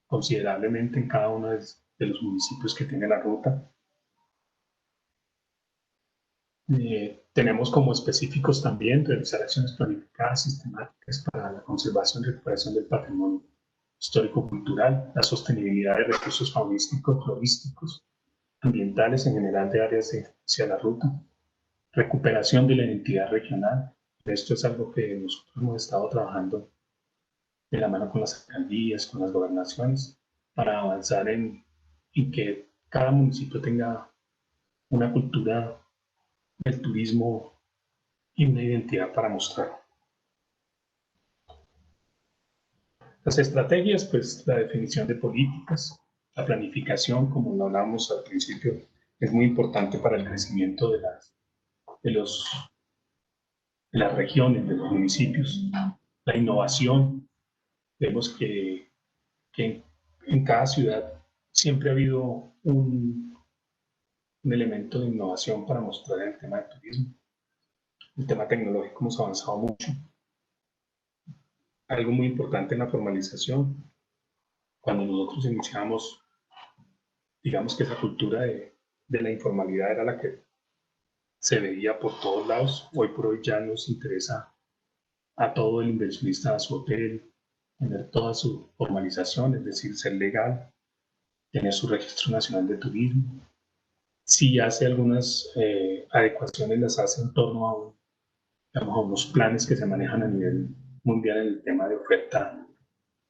Speaker 2: considerablemente en cada uno de los municipios que tiene la ruta. Tenemos como específicos también realizar acciones planificadas sistemáticas para la conservación y recuperación del patrimonio histórico-cultural, la sostenibilidad de recursos faunísticos, florísticos, ambientales en general de áreas hacia la ruta, recuperación de la identidad regional. Esto es algo que nosotros hemos estado trabajando de la mano con las alcaldías, con las gobernaciones, para avanzar en que cada municipio tenga una cultura del turismo y una identidad para mostrar. Las estrategias, pues la definición de políticas, La planificación, como lo hablábamos al principio, es muy importante para el crecimiento de las regiones, de los municipios. La innovación, vemos que en cada ciudad siempre ha habido un elemento de innovación para mostrar en el tema del turismo. El tema tecnológico hemos avanzado mucho. Algo muy importante en la formalización, cuando nosotros iniciamos, digamos que esa cultura de la informalidad era la que se veía por todos lados. Hoy por hoy ya nos interesa a todo el inversionista, a su hotel, tener toda su formalización, es decir, ser legal, tener su registro nacional de turismo. Si hace algunas adecuaciones, las hace en torno a unos planes que se manejan a nivel mundial en el tema de oferta,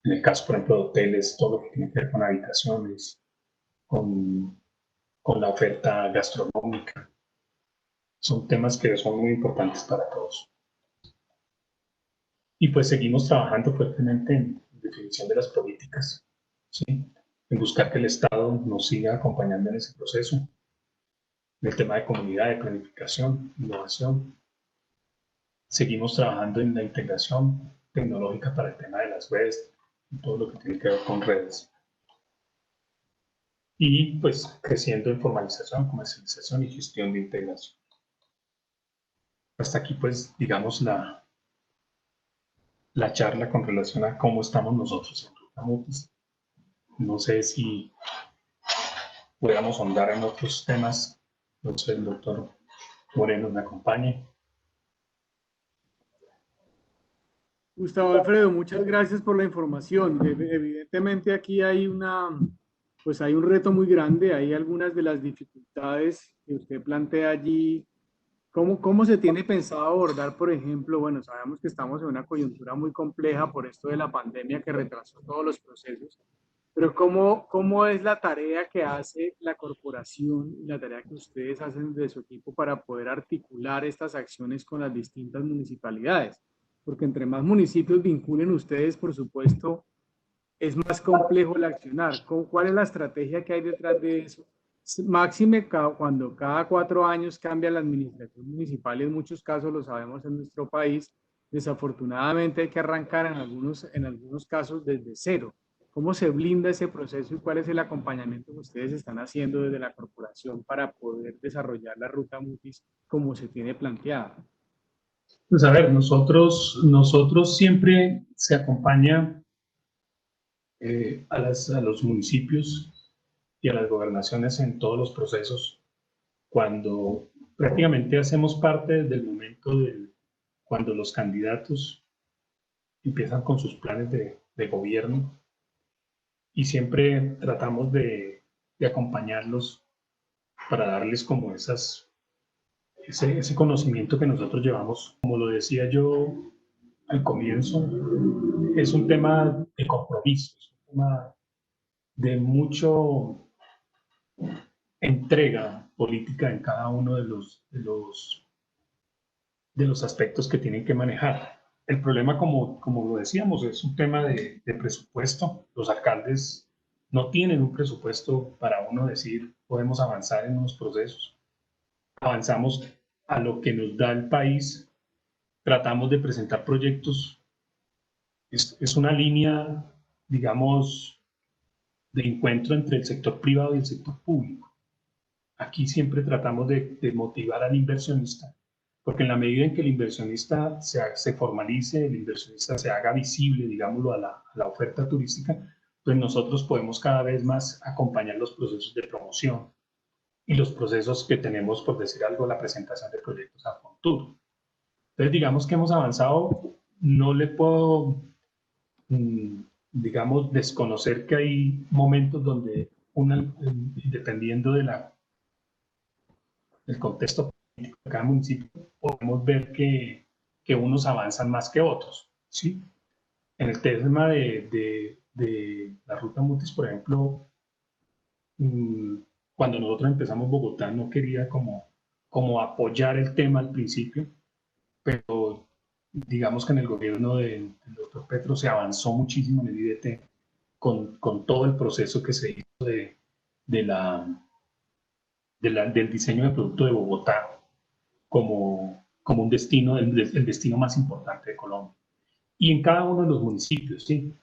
Speaker 2: en el caso, por ejemplo, de hoteles, todo lo que tiene que ver con habitaciones, con la oferta gastronómica. Son temas que son muy importantes para todos. Y pues seguimos trabajando fuertemente en definición de las políticas, ¿sí? En buscar que el Estado nos siga acompañando en ese proceso, en el tema de comunidad, de planificación, innovación. Seguimos trabajando en la integración tecnológica para el tema de las redes, y todo lo que tiene que ver con redes. Y pues creciendo en formalización, comercialización y gestión de integración. Hasta aquí pues digamos la charla con relación a cómo estamos nosotros en Ruta Mutis. No sé si podamos ahondar en otros temas. No sé, el doctor Moreno me acompañe.
Speaker 1: Gustavo Alfredo, muchas gracias por la información. Evidentemente aquí hay pues hay un reto muy grande, hay algunas de las dificultades que usted plantea allí. ¿Cómo se tiene pensado abordar, por ejemplo? Bueno, sabemos que estamos en una coyuntura muy compleja por esto de la pandemia que retrasó todos los procesos, pero ¿cómo es la tarea que hace la corporación y la tarea que ustedes hacen de su equipo para poder articular estas acciones con las distintas municipalidades? Porque entre más municipios vinculen ustedes, por supuesto, es más complejo el accionar. ¿Cuál es la estrategia que hay detrás de eso? Máxime cuando cada 4 años cambia la administración municipal, en muchos casos lo sabemos en nuestro país, desafortunadamente hay que arrancar en algunos casos desde cero. ¿Cómo se blinda ese proceso y cuál es el acompañamiento que ustedes están haciendo desde la corporación para poder desarrollar la ruta Mutis como se tiene planteada?
Speaker 2: Pues a ver, nosotros siempre se acompaña a los municipios y a las gobernaciones en todos los procesos cuando prácticamente hacemos parte desde el momento cuando los candidatos empiezan con sus planes de gobierno y siempre tratamos de acompañarlos para darles como ese conocimiento que nosotros llevamos. Como lo decía yo al comienzo, es un tema de compromiso, es un tema de mucho entrega política en cada uno de los aspectos que tienen que manejar. El problema, como lo decíamos, es un tema de presupuesto. Los alcaldes no tienen un presupuesto para uno decir, podemos avanzar en unos procesos. Avanzamos a lo que nos da el país, tratamos de presentar proyectos. Es una línea, digamos, de encuentro entre el sector privado y el sector público. Aquí siempre tratamos de motivar al inversionista, porque en la medida en que el inversionista se formalice, el inversionista se haga visible, digámoslo, a la oferta turística, pues nosotros podemos cada vez más acompañar los procesos de promoción y los procesos que tenemos, por decir algo, la presentación de proyectos a futuro. Entonces, digamos que hemos avanzado, no le puedo, digamos, desconocer que hay momentos donde, dependiendo del contexto político de cada municipio, podemos ver que unos avanzan más que otros, ¿sí? En el tema de la ruta Mutis, por ejemplo, cuando nosotros empezamos Bogotá no quería como apoyar el tema al principio, pero digamos que en el gobierno del doctor Petro se avanzó muchísimo en el IDT con todo el proceso que se hizo del diseño de producto de Bogotá como un destino, el destino más importante de Colombia. Y en cada uno de los municipios, ¿sí?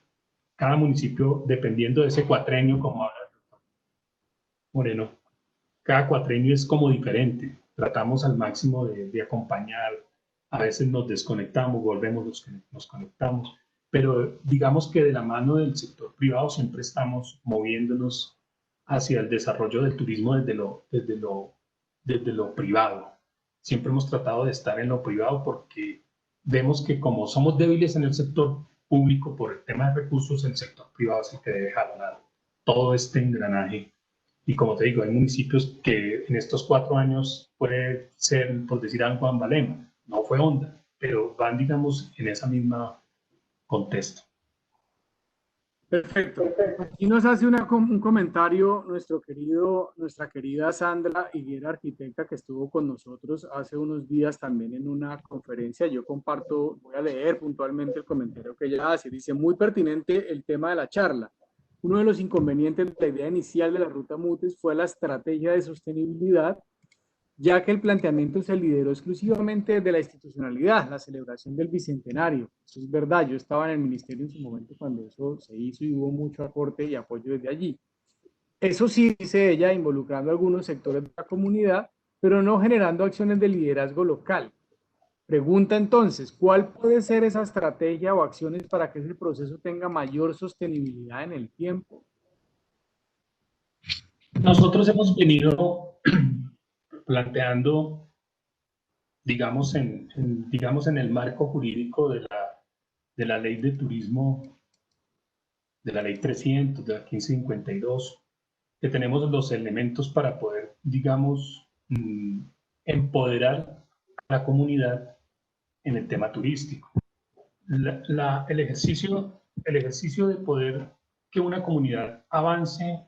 Speaker 2: Cada municipio, dependiendo de ese cuatrenio, como habla el doctor Moreno, cada cuatrenio es como diferente. Tratamos al máximo de acompañar, a veces nos desconectamos, volvemos, nos conectamos, pero digamos que de la mano del sector privado siempre estamos moviéndonos hacia el desarrollo del turismo desde lo privado. Siempre hemos tratado de estar en lo privado porque vemos que como somos débiles en el sector público por el tema de recursos, el sector privado es el que debe jalar todo este engranaje. Y como te digo, hay municipios que en estos 4 años puede ser, por decir algo, Ambalema, no fue Honda, pero van, digamos, en esa misma contexto.
Speaker 1: Perfecto. Aquí nos hace un comentario nuestra querida Sandra Higuera, arquitecta, que estuvo con nosotros hace unos días también en una conferencia. Yo comparto, voy a leer puntualmente el comentario que ella hace. Dice, muy pertinente el tema de la charla. Uno de los inconvenientes de la idea inicial de la Ruta Mutis fue la estrategia de sostenibilidad, ya que el planteamiento se lideró exclusivamente desde la institucionalidad, la celebración del Bicentenario. Eso es verdad, yo estaba en el ministerio en su momento cuando eso se hizo y hubo mucho aporte y apoyo desde allí. Eso sí, dice ella, involucrando a algunos sectores de la comunidad, pero no generando acciones de liderazgo local. Pregunta entonces, ¿cuál puede ser esa estrategia o acciones para que ese proceso tenga mayor sostenibilidad en el tiempo?
Speaker 2: Nosotros hemos venido planteando, digamos, digamos, en el marco jurídico de la ley de turismo, de la ley 300, de la 1552, que tenemos los elementos para poder, digamos, empoderar a la comunidad en el tema turístico. El ejercicio de poder que una comunidad avance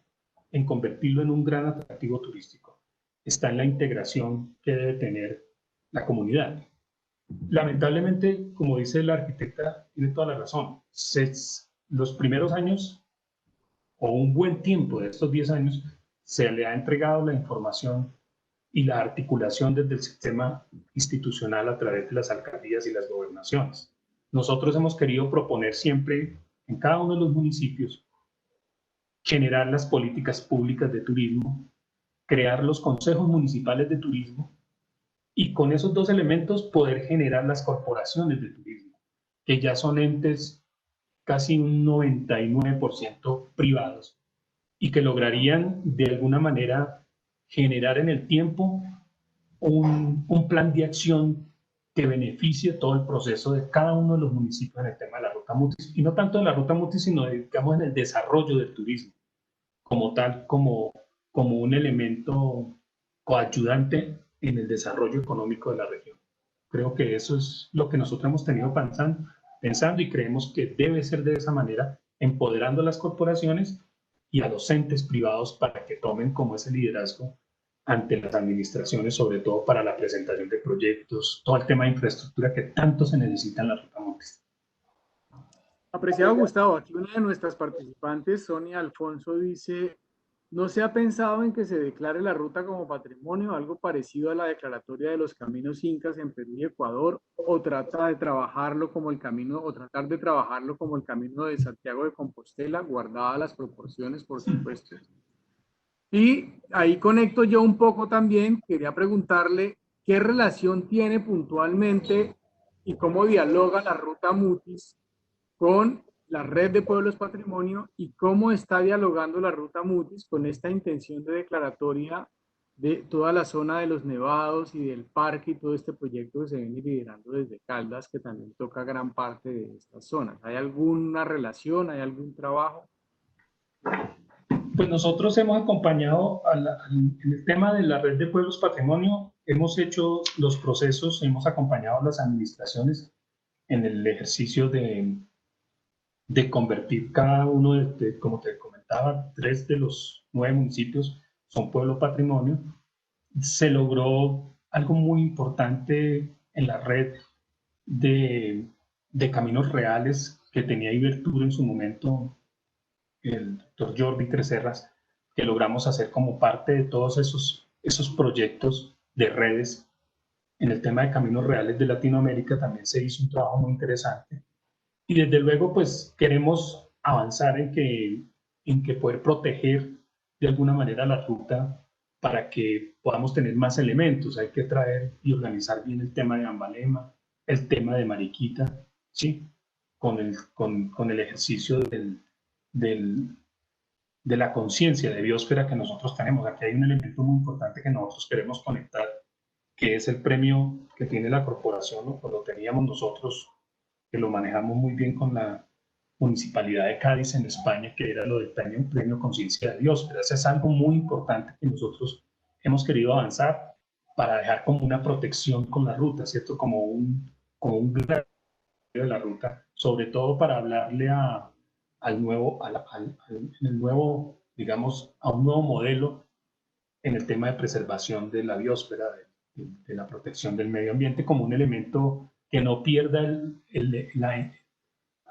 Speaker 2: en convertirlo en un gran atractivo turístico está en la integración que debe tener la comunidad. Lamentablemente, como dice la arquitecta, tiene toda la razón. Los primeros años, o un buen tiempo de estos 10 años, se le ha entregado la información y la articulación desde el sistema institucional a través de las alcaldías y las gobernaciones. Nosotros hemos querido proponer siempre en cada uno de los municipios generar las políticas públicas de turismo, crear los consejos municipales de turismo y con esos dos elementos poder generar las corporaciones de turismo, que ya son entes casi un 99% privados y que lograrían de alguna manera generar en el tiempo un plan de acción que beneficie todo el proceso de cada uno de los municipios en el tema de la Ruta Mutis, y no tanto en la Ruta Mutis, sino digamos en el desarrollo del turismo, como tal, como un elemento coayudante en el desarrollo económico de la región. Creo que eso es lo que nosotros hemos tenido pensando y creemos que debe ser de esa manera, empoderando a las corporaciones y a los entes privados para que tomen como ese liderazgo ante las administraciones, sobre todo para la presentación de proyectos, todo el tema de infraestructura que tanto se necesita en la Ruta Mutis.
Speaker 1: Apreciado Gustavo, aquí una de nuestras participantes, Sonia Alfonso, dice, ¿no se ha pensado en que se declare la ruta como patrimonio, algo parecido a la declaratoria de los caminos incas en Perú y Ecuador, o trata de trabajarlo como el camino, o tratar de trabajarlo como el camino de Santiago de Compostela, guardadas las proporciones, por supuesto? Y ahí conecto yo un poco también, quería preguntarle qué relación tiene puntualmente y cómo dialoga la ruta Mutis con la red de pueblos patrimonio y cómo está dialogando la ruta Mutis con esta intención de declaratoria de toda la zona de los nevados y del parque y todo este proyecto que se viene liderando desde Caldas, que también toca gran parte de estas zonas. ¿Hay alguna relación, hay algún trabajo?
Speaker 2: Pues nosotros hemos acompañado en el tema de la red de pueblos patrimonio, hemos hecho los procesos, hemos acompañado a las administraciones en el ejercicio de convertir cada uno como te comentaba, 3 de los 9 municipios son pueblo patrimonio. Se logró algo muy importante en la red de caminos reales que tenía Ibertur en su momento el doctor Jordi Treserras, que logramos hacer como parte de todos esos proyectos de redes. En el tema de caminos reales de Latinoamérica también se hizo un trabajo muy interesante. Y desde luego, pues queremos avanzar en que poder proteger de alguna manera la ruta para que podamos tener más elementos. Hay que traer y organizar bien el tema de Ambalema, el tema de Mariquita, ¿sí? Con el ejercicio de la conciencia de biosfera que nosotros tenemos. Aquí hay un elemento muy importante que nosotros queremos conectar, que es el premio que tiene la corporación, ¿no? Pues lo teníamos nosotros, que lo manejamos muy bien con la Municipalidad de Cádiz en España, que era lo del premio Conciencia de Biosfera. Eso es algo muy importante que nosotros hemos querido avanzar para dejar como una protección con la ruta, ¿cierto? Como un gran de la ruta, sobre todo para hablarle al nuevo, el nuevo, digamos, a un nuevo modelo en el tema de preservación de la biosfera, de la protección del medio ambiente, como un elemento que no pierda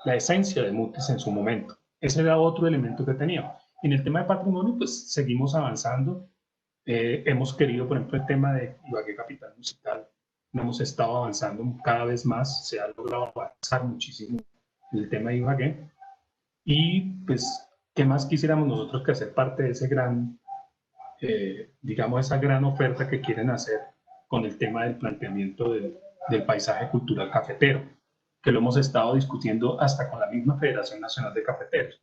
Speaker 2: la esencia de Mutis en su momento. Ese era otro elemento que teníamos. En el tema de patrimonio, pues seguimos avanzando. Hemos querido, por ejemplo, el tema de Ibagué Capital Musical, hemos estado avanzando cada vez más, se ha logrado avanzar muchísimo en el tema de Ibagué. Y pues, ¿qué más quisiéramos nosotros que hacer parte de ese gran, digamos, esa gran oferta que quieren hacer con el tema del planteamiento del paisaje cultural cafetero, que lo hemos estado discutiendo hasta con la misma Federación Nacional de Cafeteros,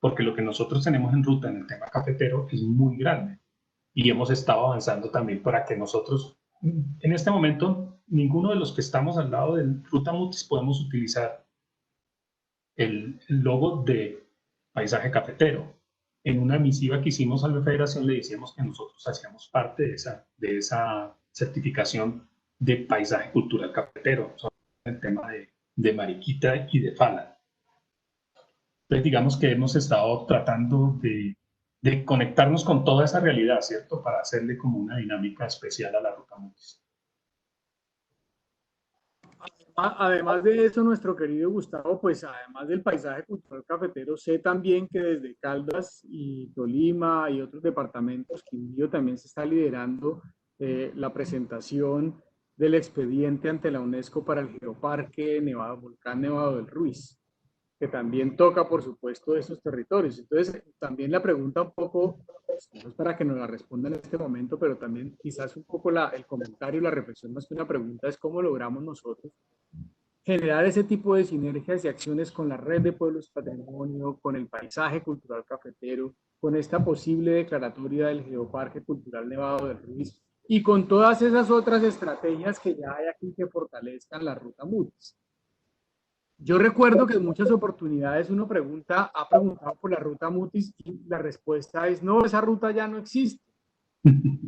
Speaker 2: porque lo que nosotros tenemos en ruta en el tema cafetero es muy grande y hemos estado avanzando también para que nosotros, en este momento, ninguno de los que estamos al lado de Ruta Mutis podemos utilizar el logo de paisaje cafetero. En una misiva que hicimos a la federación le decíamos que nosotros hacíamos parte de esa certificación de paisaje cultural cafetero, sobre el tema de Mariquita y de Fala. Entonces digamos que hemos estado tratando de conectarnos con toda esa realidad, ¿cierto? Para hacerle como una dinámica especial a la Ruta Mutis.
Speaker 1: Además de eso, nuestro querido Gustavo, pues además del paisaje cultural cafetero, sé también que desde Caldas y Tolima y otros departamentos, Quindío también se está liderando la presentación del expediente ante la UNESCO para el Geoparque Nevado, Volcán Nevado del Ruiz, que también toca, por supuesto, esos territorios. Entonces, también la pregunta un poco, no es para que nos la responda en este momento, pero también quizás un poco el comentario, la reflexión más que una pregunta es cómo logramos nosotros generar ese tipo de sinergias y acciones con la red de pueblos patrimonio, con el paisaje cultural cafetero, con esta posible declaratoria del Geoparque Cultural Nevado del Ruiz y con todas esas otras estrategias que ya hay aquí que fortalezcan la ruta Mutis. Yo recuerdo que en muchas oportunidades uno ha preguntado por la ruta Mutis y la respuesta es no, esa ruta ya no existe.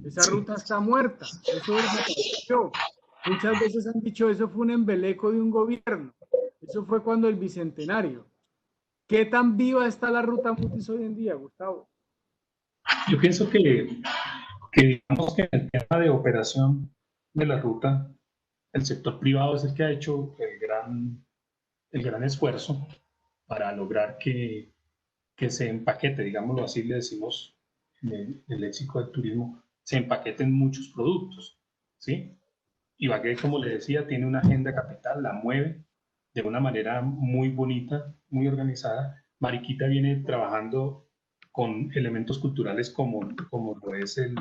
Speaker 1: Esa ruta está muerta, eso desapareció. Muchas veces han dicho eso fue un embeleco de un gobierno. Eso fue cuando el bicentenario. ¿Qué tan viva está la ruta Mutis hoy en día, Gustavo?
Speaker 2: Yo pienso que digamos que en el tema de operación de la ruta, el sector privado es el que ha hecho el gran esfuerzo para lograr que se empaquete, digámoslo así, le decimos en el léxico del turismo, se empaqueten muchos productos, ¿sí? Ibagué, como le decía, tiene una agenda capital, la mueve de una manera muy bonita, muy organizada. Mariquita viene trabajando con elementos culturales como lo es el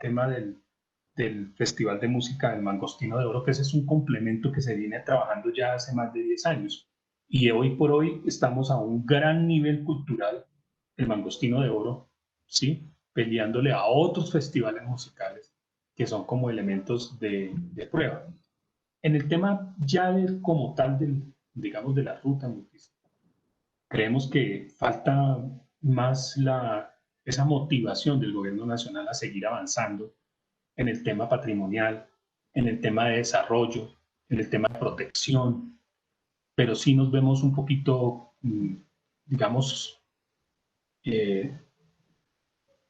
Speaker 2: tema del Festival de Música del Mangostino de Oro, que ese es un complemento que se viene trabajando ya hace más de 10 años. Y hoy por hoy estamos a un gran nivel cultural, el Mangostino de Oro, ¿sí? Peleándole a otros festivales musicales que son como elementos de prueba. En el tema ya como tal, digamos, de la ruta, creemos que falta más esa motivación del gobierno nacional a seguir avanzando en el tema patrimonial, en el tema de desarrollo, en el tema de protección, pero sí nos vemos un poquito, digamos,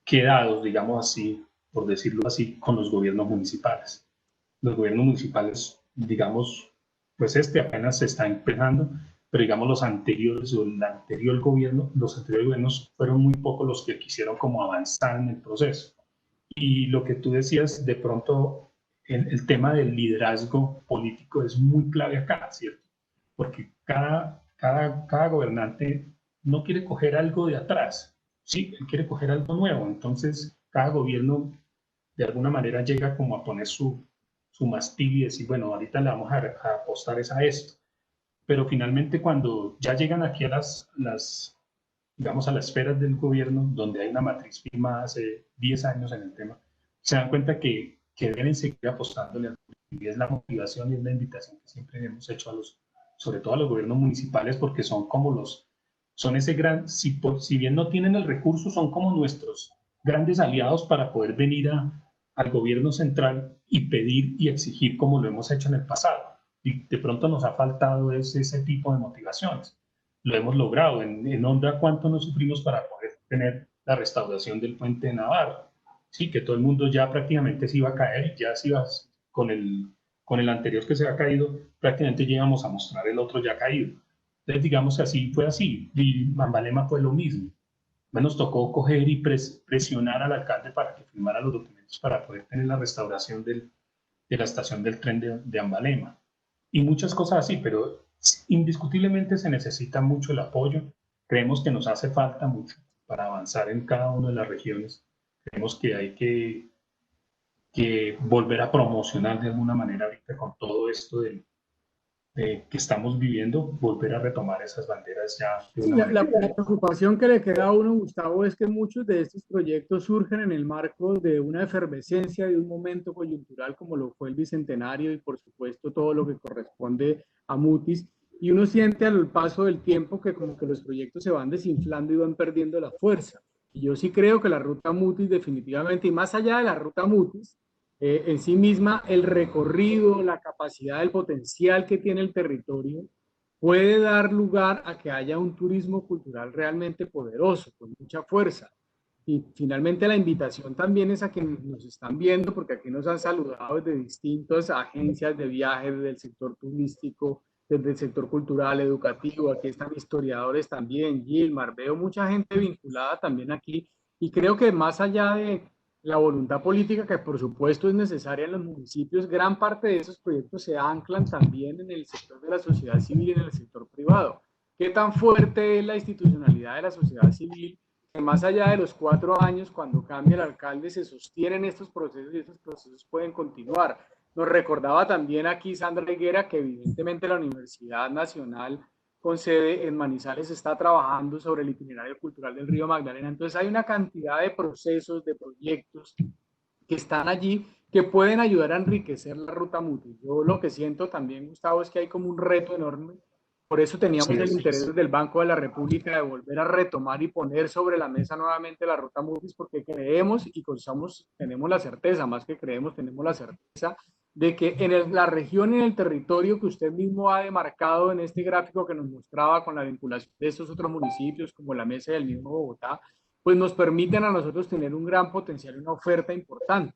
Speaker 2: quedados, digamos así, por decirlo así, con los gobiernos municipales. Los gobiernos municipales, digamos, pues apenas se está empezando, pero digamos los anteriores o los anteriores gobiernos fueron muy pocos los que quisieron como avanzar en el proceso. Y lo que tú decías, de pronto el tema del liderazgo político es muy clave acá, ¿cierto? Porque cada gobernante no quiere coger algo de atrás, sí, él quiere coger algo nuevo. Entonces, cada gobierno de alguna manera llega como a poner su mastil y decir, bueno, ahorita le vamos a apostar a esto. Pero finalmente cuando ya llegan aquí a digamos, a las esferas del gobierno, donde hay una matriz firmada hace 10 años en el tema, se dan cuenta que deben seguir apostándole al turismo. Y es la motivación y es la invitación que siempre hemos hecho sobre todo a los gobiernos municipales, porque son como son ese gran, si bien no tienen el recurso, son como nuestros grandes aliados para poder venir al gobierno central y pedir y exigir como lo hemos hecho en el pasado. Y de pronto nos ha faltado ese tipo de motivaciones. Lo hemos logrado. En Honda, ¿cuánto nos sufrimos para poder tener la restauración del puente de Navarra? Sí, que todo el mundo ya prácticamente se iba a caer y ya se iba con el anterior que se ha caído, prácticamente llegamos a mostrar el otro ya caído. Entonces, digamos que así fue así. Y Ambalema fue lo mismo. Nos tocó coger y presionar al alcalde para que firmara los documentos para poder tener la restauración de la estación del tren de Ambalema. Y muchas cosas así, pero indiscutiblemente se necesita mucho el apoyo. Creemos que nos hace falta mucho para avanzar en cada una de las regiones. Creemos que hay que volver a promocionar de alguna manera ahorita con todo esto que estamos viviendo, volver a retomar esas banderas ya de una
Speaker 1: La
Speaker 2: manera.
Speaker 1: preocupación que le queda a uno, Gustavo, es que muchos de estos proyectos surgen en el marco de una efervescencia, de un momento coyuntural como lo fue el Bicentenario y por supuesto todo lo que corresponde a Mutis. Y uno siente al paso del tiempo que como que los proyectos se van desinflando y van perdiendo la fuerza. Y yo sí creo que la ruta Mutis definitivamente, y más allá de la ruta Mutis, en sí misma, el recorrido, la capacidad, el potencial que tiene el territorio, puede dar lugar a que haya un turismo cultural realmente poderoso, con mucha fuerza. Y finalmente la invitación también es a quienes nos están viendo, porque aquí nos han saludado desde distintas agencias de viajes, desde el sector turístico, desde el sector cultural, educativo, aquí están historiadores también, Gilmar, veo mucha gente vinculada también aquí, y creo que más allá de la voluntad política, que por supuesto es necesaria en los municipios, gran parte de esos proyectos se anclan también en el sector de la sociedad civil y en el sector privado. ¿Qué tan fuerte es la institucionalidad de la sociedad civil? Que más allá de los 4 años, cuando cambia el alcalde, se sostienen estos procesos y estos procesos pueden continuar. Nos recordaba también aquí Sandra Higuera que evidentemente la Universidad Nacional con sede en Manizales está trabajando sobre el itinerario cultural del río Magdalena. Entonces hay una cantidad de procesos, de proyectos que están allí que pueden ayudar a enriquecer la ruta Mutis. Yo lo que siento también, Gustavo, es que hay como un reto enorme. Por eso teníamos el interés del Banco de la República de volver a retomar y poner sobre la mesa nuevamente la ruta Mutis, porque creemos y tenemos la certeza, más que creemos, tenemos la certeza de que en la región y en el territorio que usted mismo ha demarcado en este gráfico que nos mostraba con la vinculación de estos otros municipios, como la Mesa del mismo Bogotá, pues nos permiten a nosotros tener un gran potencial y una oferta importante.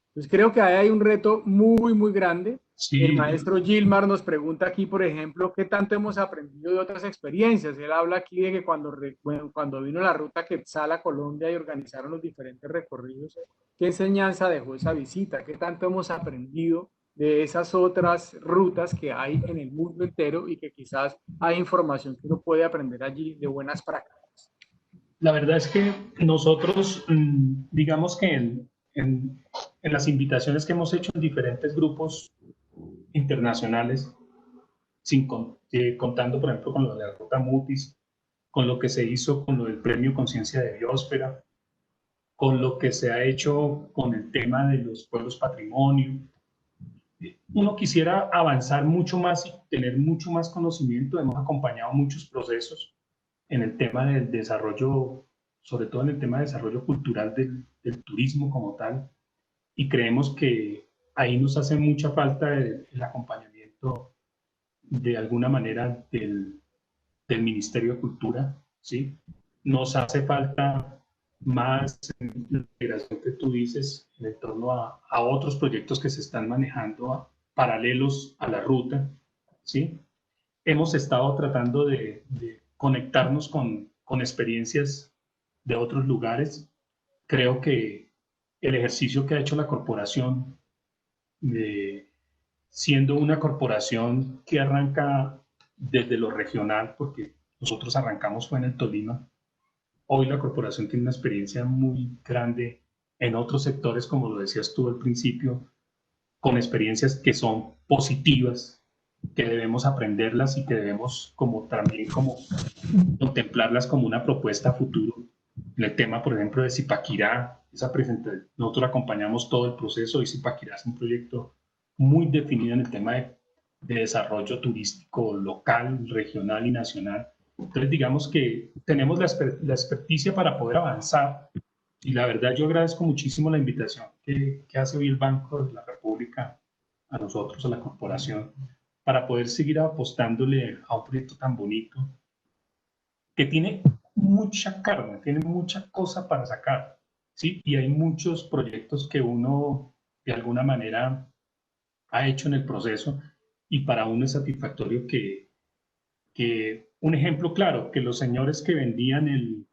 Speaker 1: Entonces creo que ahí hay un reto muy, muy grande.
Speaker 2: Sí.
Speaker 1: El maestro Gilmar nos pregunta aquí, por ejemplo, ¿qué tanto hemos aprendido de otras experiencias? Él habla aquí de que cuando vino la ruta Quetzal a Colombia y organizaron los diferentes recorridos, ¿qué enseñanza dejó esa visita? ¿Qué tanto hemos aprendido de esas otras rutas que hay en el mundo entero y que quizás hay información que uno puede aprender allí de buenas prácticas?
Speaker 2: La verdad es que nosotros, digamos que en las invitaciones que hemos hecho en diferentes grupos internacionales, contando, por ejemplo, con lo de la Ruta Mutis, con lo que se hizo con lo del Premio Conciencia de Biosfera, con lo que se ha hecho con el tema de los pueblos patrimonio. Uno quisiera avanzar mucho más y tener mucho más conocimiento. Hemos acompañado muchos procesos en el tema del desarrollo, sobre todo en el tema de desarrollo cultural del turismo como tal, y creemos que ahí nos hace mucha falta el acompañamiento de alguna manera del Ministerio de Cultura, ¿sí? Nos hace falta más la integración que tú dices en torno a otros proyectos que se están manejando paralelos a la ruta, ¿sí? hemos estado tratando de conectarnos con experiencias de otros lugares. Creo que el ejercicio que ha hecho la corporación, siendo una corporación que arranca desde lo regional, porque nosotros arrancamos fue en el Tolima, hoy la corporación tiene una experiencia muy grande en otros sectores, como lo decías tú al principio, con experiencias que son positivas, que debemos aprenderlas y que debemos como también como contemplarlas como una propuesta a futuro. El tema, por ejemplo, de Zipaquirá, esa presentación, nosotros acompañamos todo el proceso y Zipaquirá es un proyecto muy definido en el tema de desarrollo turístico local, regional y nacional. Entonces, digamos que tenemos la experticia para poder avanzar y la verdad yo agradezco muchísimo la invitación que hace hoy el Banco de la República a nosotros, a la corporación, para poder seguir apostándole a un proyecto tan bonito que tiene mucha carne, tiene mucha cosa para sacar, ¿sí? Y hay muchos proyectos que uno de alguna manera ha hecho en el proceso y para uno es satisfactorio que un ejemplo claro, que los señores que vendían el,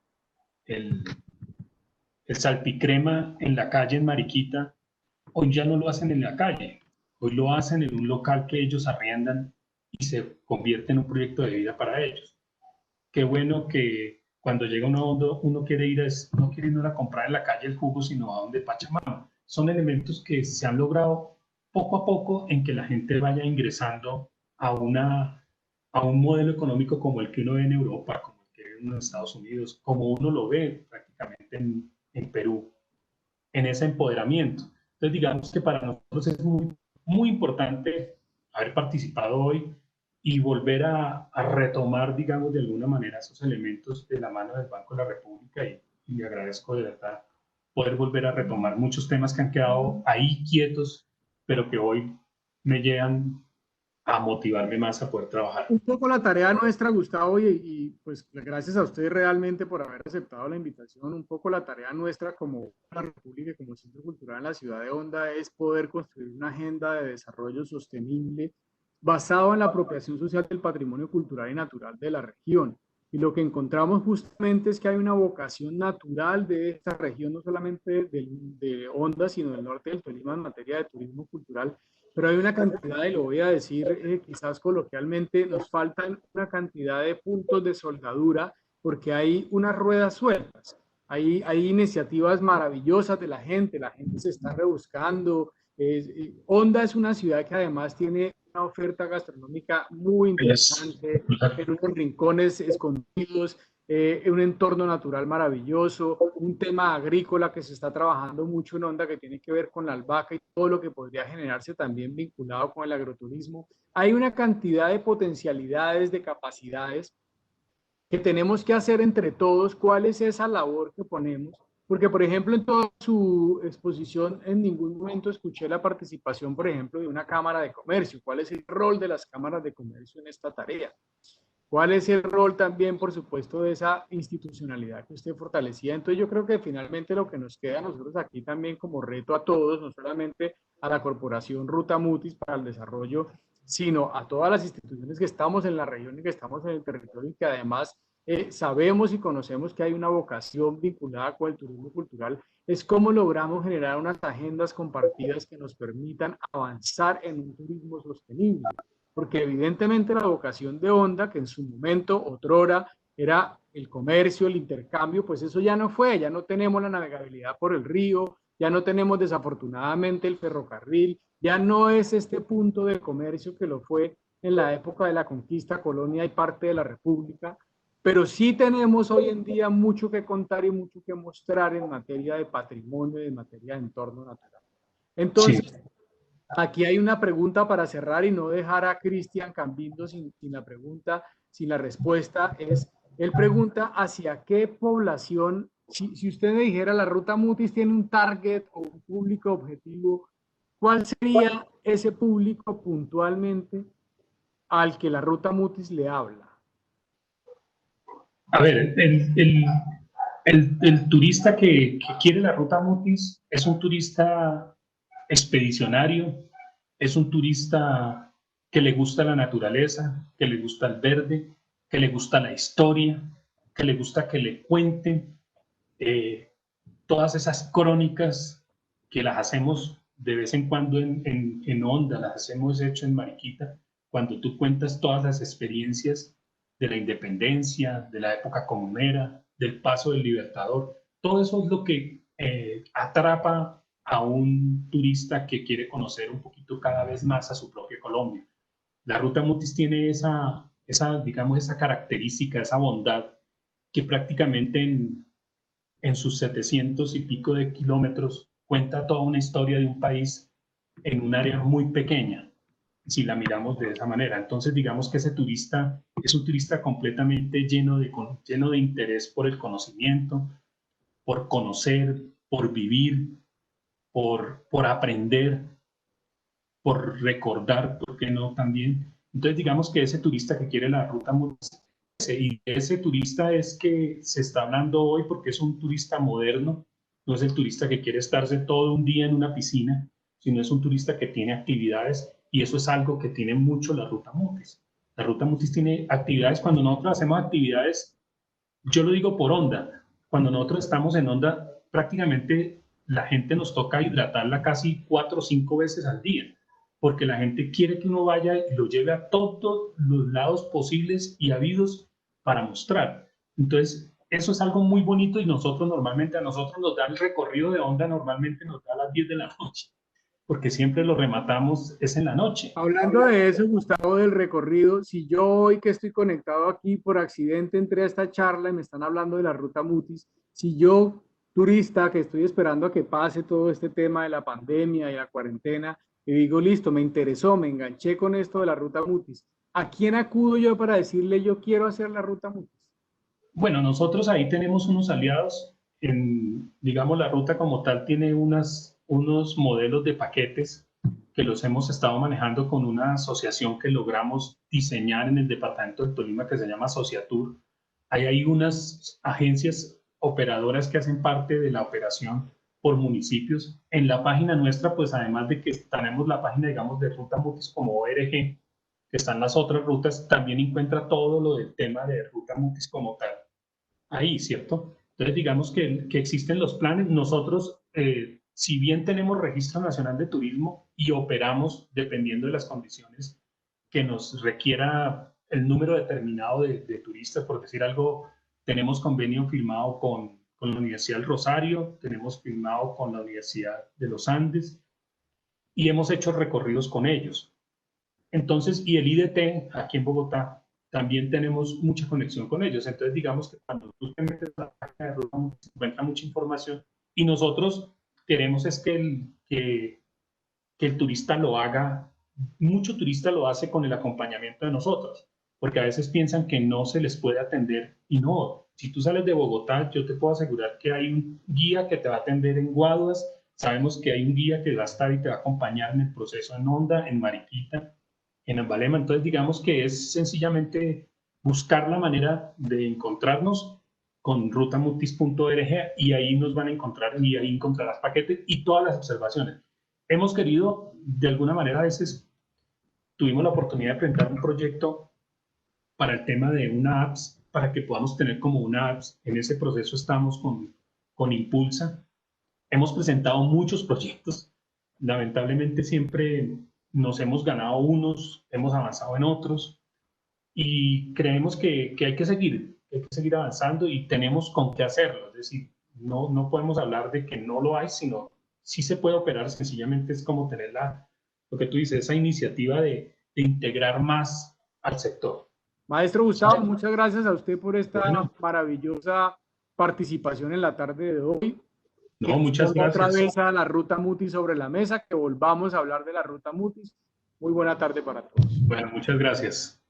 Speaker 2: el salpicrema en la calle en Mariquita, hoy ya no lo hacen en la calle, hoy lo hacen en un local que ellos arriendan y se convierte en un proyecto de vida para ellos. Qué bueno que cuando llega uno quiere ir no quiere ir a comprar en la calle el jugo, sino a donde Pachamama. Son elementos que se han logrado poco a poco en que la gente vaya ingresando a un modelo económico como el que uno ve en Europa, como el que ve en Estados Unidos, como uno lo ve prácticamente en Perú, en ese empoderamiento. Entonces, digamos que para nosotros es muy, muy importante haber participado hoy y volver a retomar, digamos, de alguna manera esos elementos de la mano del Banco de la República y le agradezco de verdad poder volver a retomar muchos temas que han quedado ahí quietos, pero que hoy me llevan a motivarme más a poder trabajar.
Speaker 1: Un poco la tarea nuestra, Gustavo, pues gracias a usted realmente por haber aceptado la invitación. Un poco la tarea nuestra como la República, como Centro Cultural en la ciudad de Honda, es poder construir una agenda de desarrollo sostenible basado en la apropiación social del patrimonio cultural y natural de la región. Y lo que encontramos justamente es que hay una vocación natural de esta región, no solamente de Honda, sino del norte del Tolima en materia de turismo cultural, pero hay una cantidad, y lo voy a decir quizás coloquialmente, nos faltan una cantidad de puntos de soldadura porque hay unas ruedas sueltas, hay iniciativas maravillosas de la gente se está rebuscando. Honda es una ciudad que además tiene una oferta gastronómica muy interesante, en unos rincones escondidos, un entorno natural maravilloso, un tema agrícola que se está trabajando mucho en Honda que tiene que ver con la albahaca y todo lo que podría generarse también vinculado con el agroturismo. Hay una cantidad de potencialidades, de capacidades que tenemos que hacer entre todos. ¿Cuál es esa labor que ponemos? Porque, por ejemplo, en toda su exposición, en ningún momento escuché la participación, por ejemplo, de una cámara de comercio. ¿Cuál es el rol de las cámaras de comercio en esta tarea? ¿Cuál es el rol también, por supuesto, de esa institucionalidad que usted fortalecía? Entonces yo creo que finalmente lo que nos queda a nosotros aquí también como reto a todos, no solamente a la corporación Ruta Mutis para el desarrollo, sino a todas las instituciones que estamos en la región y que estamos en el territorio y que además sabemos y conocemos que hay una vocación vinculada con el turismo cultural, es cómo logramos generar unas agendas compartidas que nos permitan avanzar en un turismo sostenible. Porque evidentemente la vocación de Honda, que en su momento, otrora, era el comercio, el intercambio, pues eso ya no fue, ya no tenemos la navegabilidad por el río, ya no tenemos desafortunadamente el ferrocarril, ya no es este punto de comercio que lo fue en la época de la conquista, colonia y parte de la república, pero sí tenemos hoy en día mucho que contar y mucho que mostrar en materia de patrimonio y en materia de entorno natural. Entonces, sí. Aquí hay una pregunta para cerrar y no dejar a Cristian Cambindo sin la pregunta, sin la respuesta. Él pregunta hacia qué población, si usted me dijera la Ruta Mutis tiene un target o un público objetivo, ¿cuál sería ese público puntualmente al que la Ruta Mutis le habla?
Speaker 2: A ver, el turista que quiere la Ruta Mutis es un turista expedicionario, es un turista que le gusta la naturaleza, que le gusta el verde, que le gusta la historia, que le gusta que le cuenten todas esas crónicas que las hacemos de vez en cuando en Onda, las hemos hecho en Mariquita, cuando tú cuentas todas las experiencias de la independencia, de la época comunera, del paso del Libertador. Todo eso es lo que atrapa a un turista que quiere conocer un poquito cada vez más a su propia Colombia. La Ruta Mutis tiene digamos, esa característica, esa bondad, que prácticamente en sus 700 y pico de kilómetros cuenta toda una historia de un país en un área muy pequeña, si la miramos de esa manera. Entonces, digamos que ese turista es un turista completamente lleno de interés por el conocimiento, por conocer, por vivir, por aprender, por recordar, ¿por qué no también? Entonces, digamos que ese turista que quiere la ruta, y ese turista es que se está hablando hoy porque es un turista moderno, no es el turista que quiere estarse todo un día en una piscina, sino es un turista que tiene actividades, y eso es algo que tiene mucho la Ruta Mutis. La Ruta Mutis tiene actividades. Cuando nosotros hacemos actividades, yo lo digo por Onda, cuando nosotros estamos en Onda, prácticamente la gente nos toca hidratarla casi 4 o 5 veces al día, porque la gente quiere que uno vaya y lo lleve a todos los lados posibles y habidos para mostrar. Entonces, eso es algo muy bonito, y a nosotros nos da el recorrido de Onda, normalmente nos da a las 10 de la noche, porque siempre lo rematamos es en la noche.
Speaker 1: Hablando de eso, Gustavo, del recorrido, si yo hoy que estoy conectado aquí por accidente entré a esta charla y me están hablando de la Ruta Mutis, si yo, turista, que estoy esperando a que pase todo este tema de la pandemia y la cuarentena, y digo, listo, me interesó, me enganché con esto de la Ruta Mutis, ¿a quién acudo yo para decirle yo quiero hacer la Ruta Mutis?
Speaker 2: Bueno, nosotros ahí tenemos unos aliados. Digamos, la ruta como tal tiene unos modelos de paquetes que los hemos estado manejando con una asociación que logramos diseñar en el departamento de Tolima, que se llama Sociatur. Ahí hay unas agencias operadoras que hacen parte de la operación por municipios. En la página nuestra, pues además de que tenemos la página, digamos, de Ruta Mutis como ORG, que están las otras rutas, también encuentra todo lo del tema de Ruta Mutis como tal ahí, ¿cierto? Entonces, digamos que existen los planes. Nosotros, si bien tenemos Registro Nacional de Turismo y operamos dependiendo de las condiciones que nos requiera el número determinado de turistas, por decir algo, tenemos convenio firmado con la Universidad del Rosario, tenemos firmado con la Universidad de los Andes, y hemos hecho recorridos con ellos. Entonces, y el IDT aquí en Bogotá, también tenemos mucha conexión con ellos. Entonces, digamos que cuando tú te metes a la página de Ruta, encuentras mucha información, y nosotros queremos es que el turista lo haga. Mucho turista lo hace con el acompañamiento de nosotros, porque a veces piensan que no se les puede atender, y no. Si tú sales de Bogotá, yo te puedo asegurar que hay un guía que te va a atender en Guaduas, sabemos que hay un guía que va a estar y te va a acompañar en el proceso en Onda, en Mariquita, en Ambalema. Entonces, digamos que es sencillamente buscar la manera de encontrarnos con rutamutis.org, y ahí nos van a encontrar, y ahí encontrarás paquetes y todas las observaciones. Hemos querido, de alguna manera, a veces tuvimos la oportunidad de presentar un proyecto para el tema de una apps, para que podamos tener como una apps. En ese proceso estamos con Impulsa. Hemos presentado muchos proyectos. Lamentablemente siempre nos hemos ganado unos, hemos avanzado en otros, y creemos que hay que seguir avanzando, y tenemos con qué hacerlo. Es decir, no podemos hablar de que no lo hay, sino sí se puede operar. Sencillamente es como tener lo que tú dices, esa iniciativa de integrar más al sector.
Speaker 1: Maestro Gustavo, muchas gracias a usted por esta maravillosa participación en la tarde de hoy.
Speaker 2: No, muchas gracias.
Speaker 1: Otra vez a la Ruta Mutis sobre la mesa, que volvamos a hablar de la Ruta Mutis. Muy buena tarde para todos.
Speaker 2: Bueno, muchas gracias.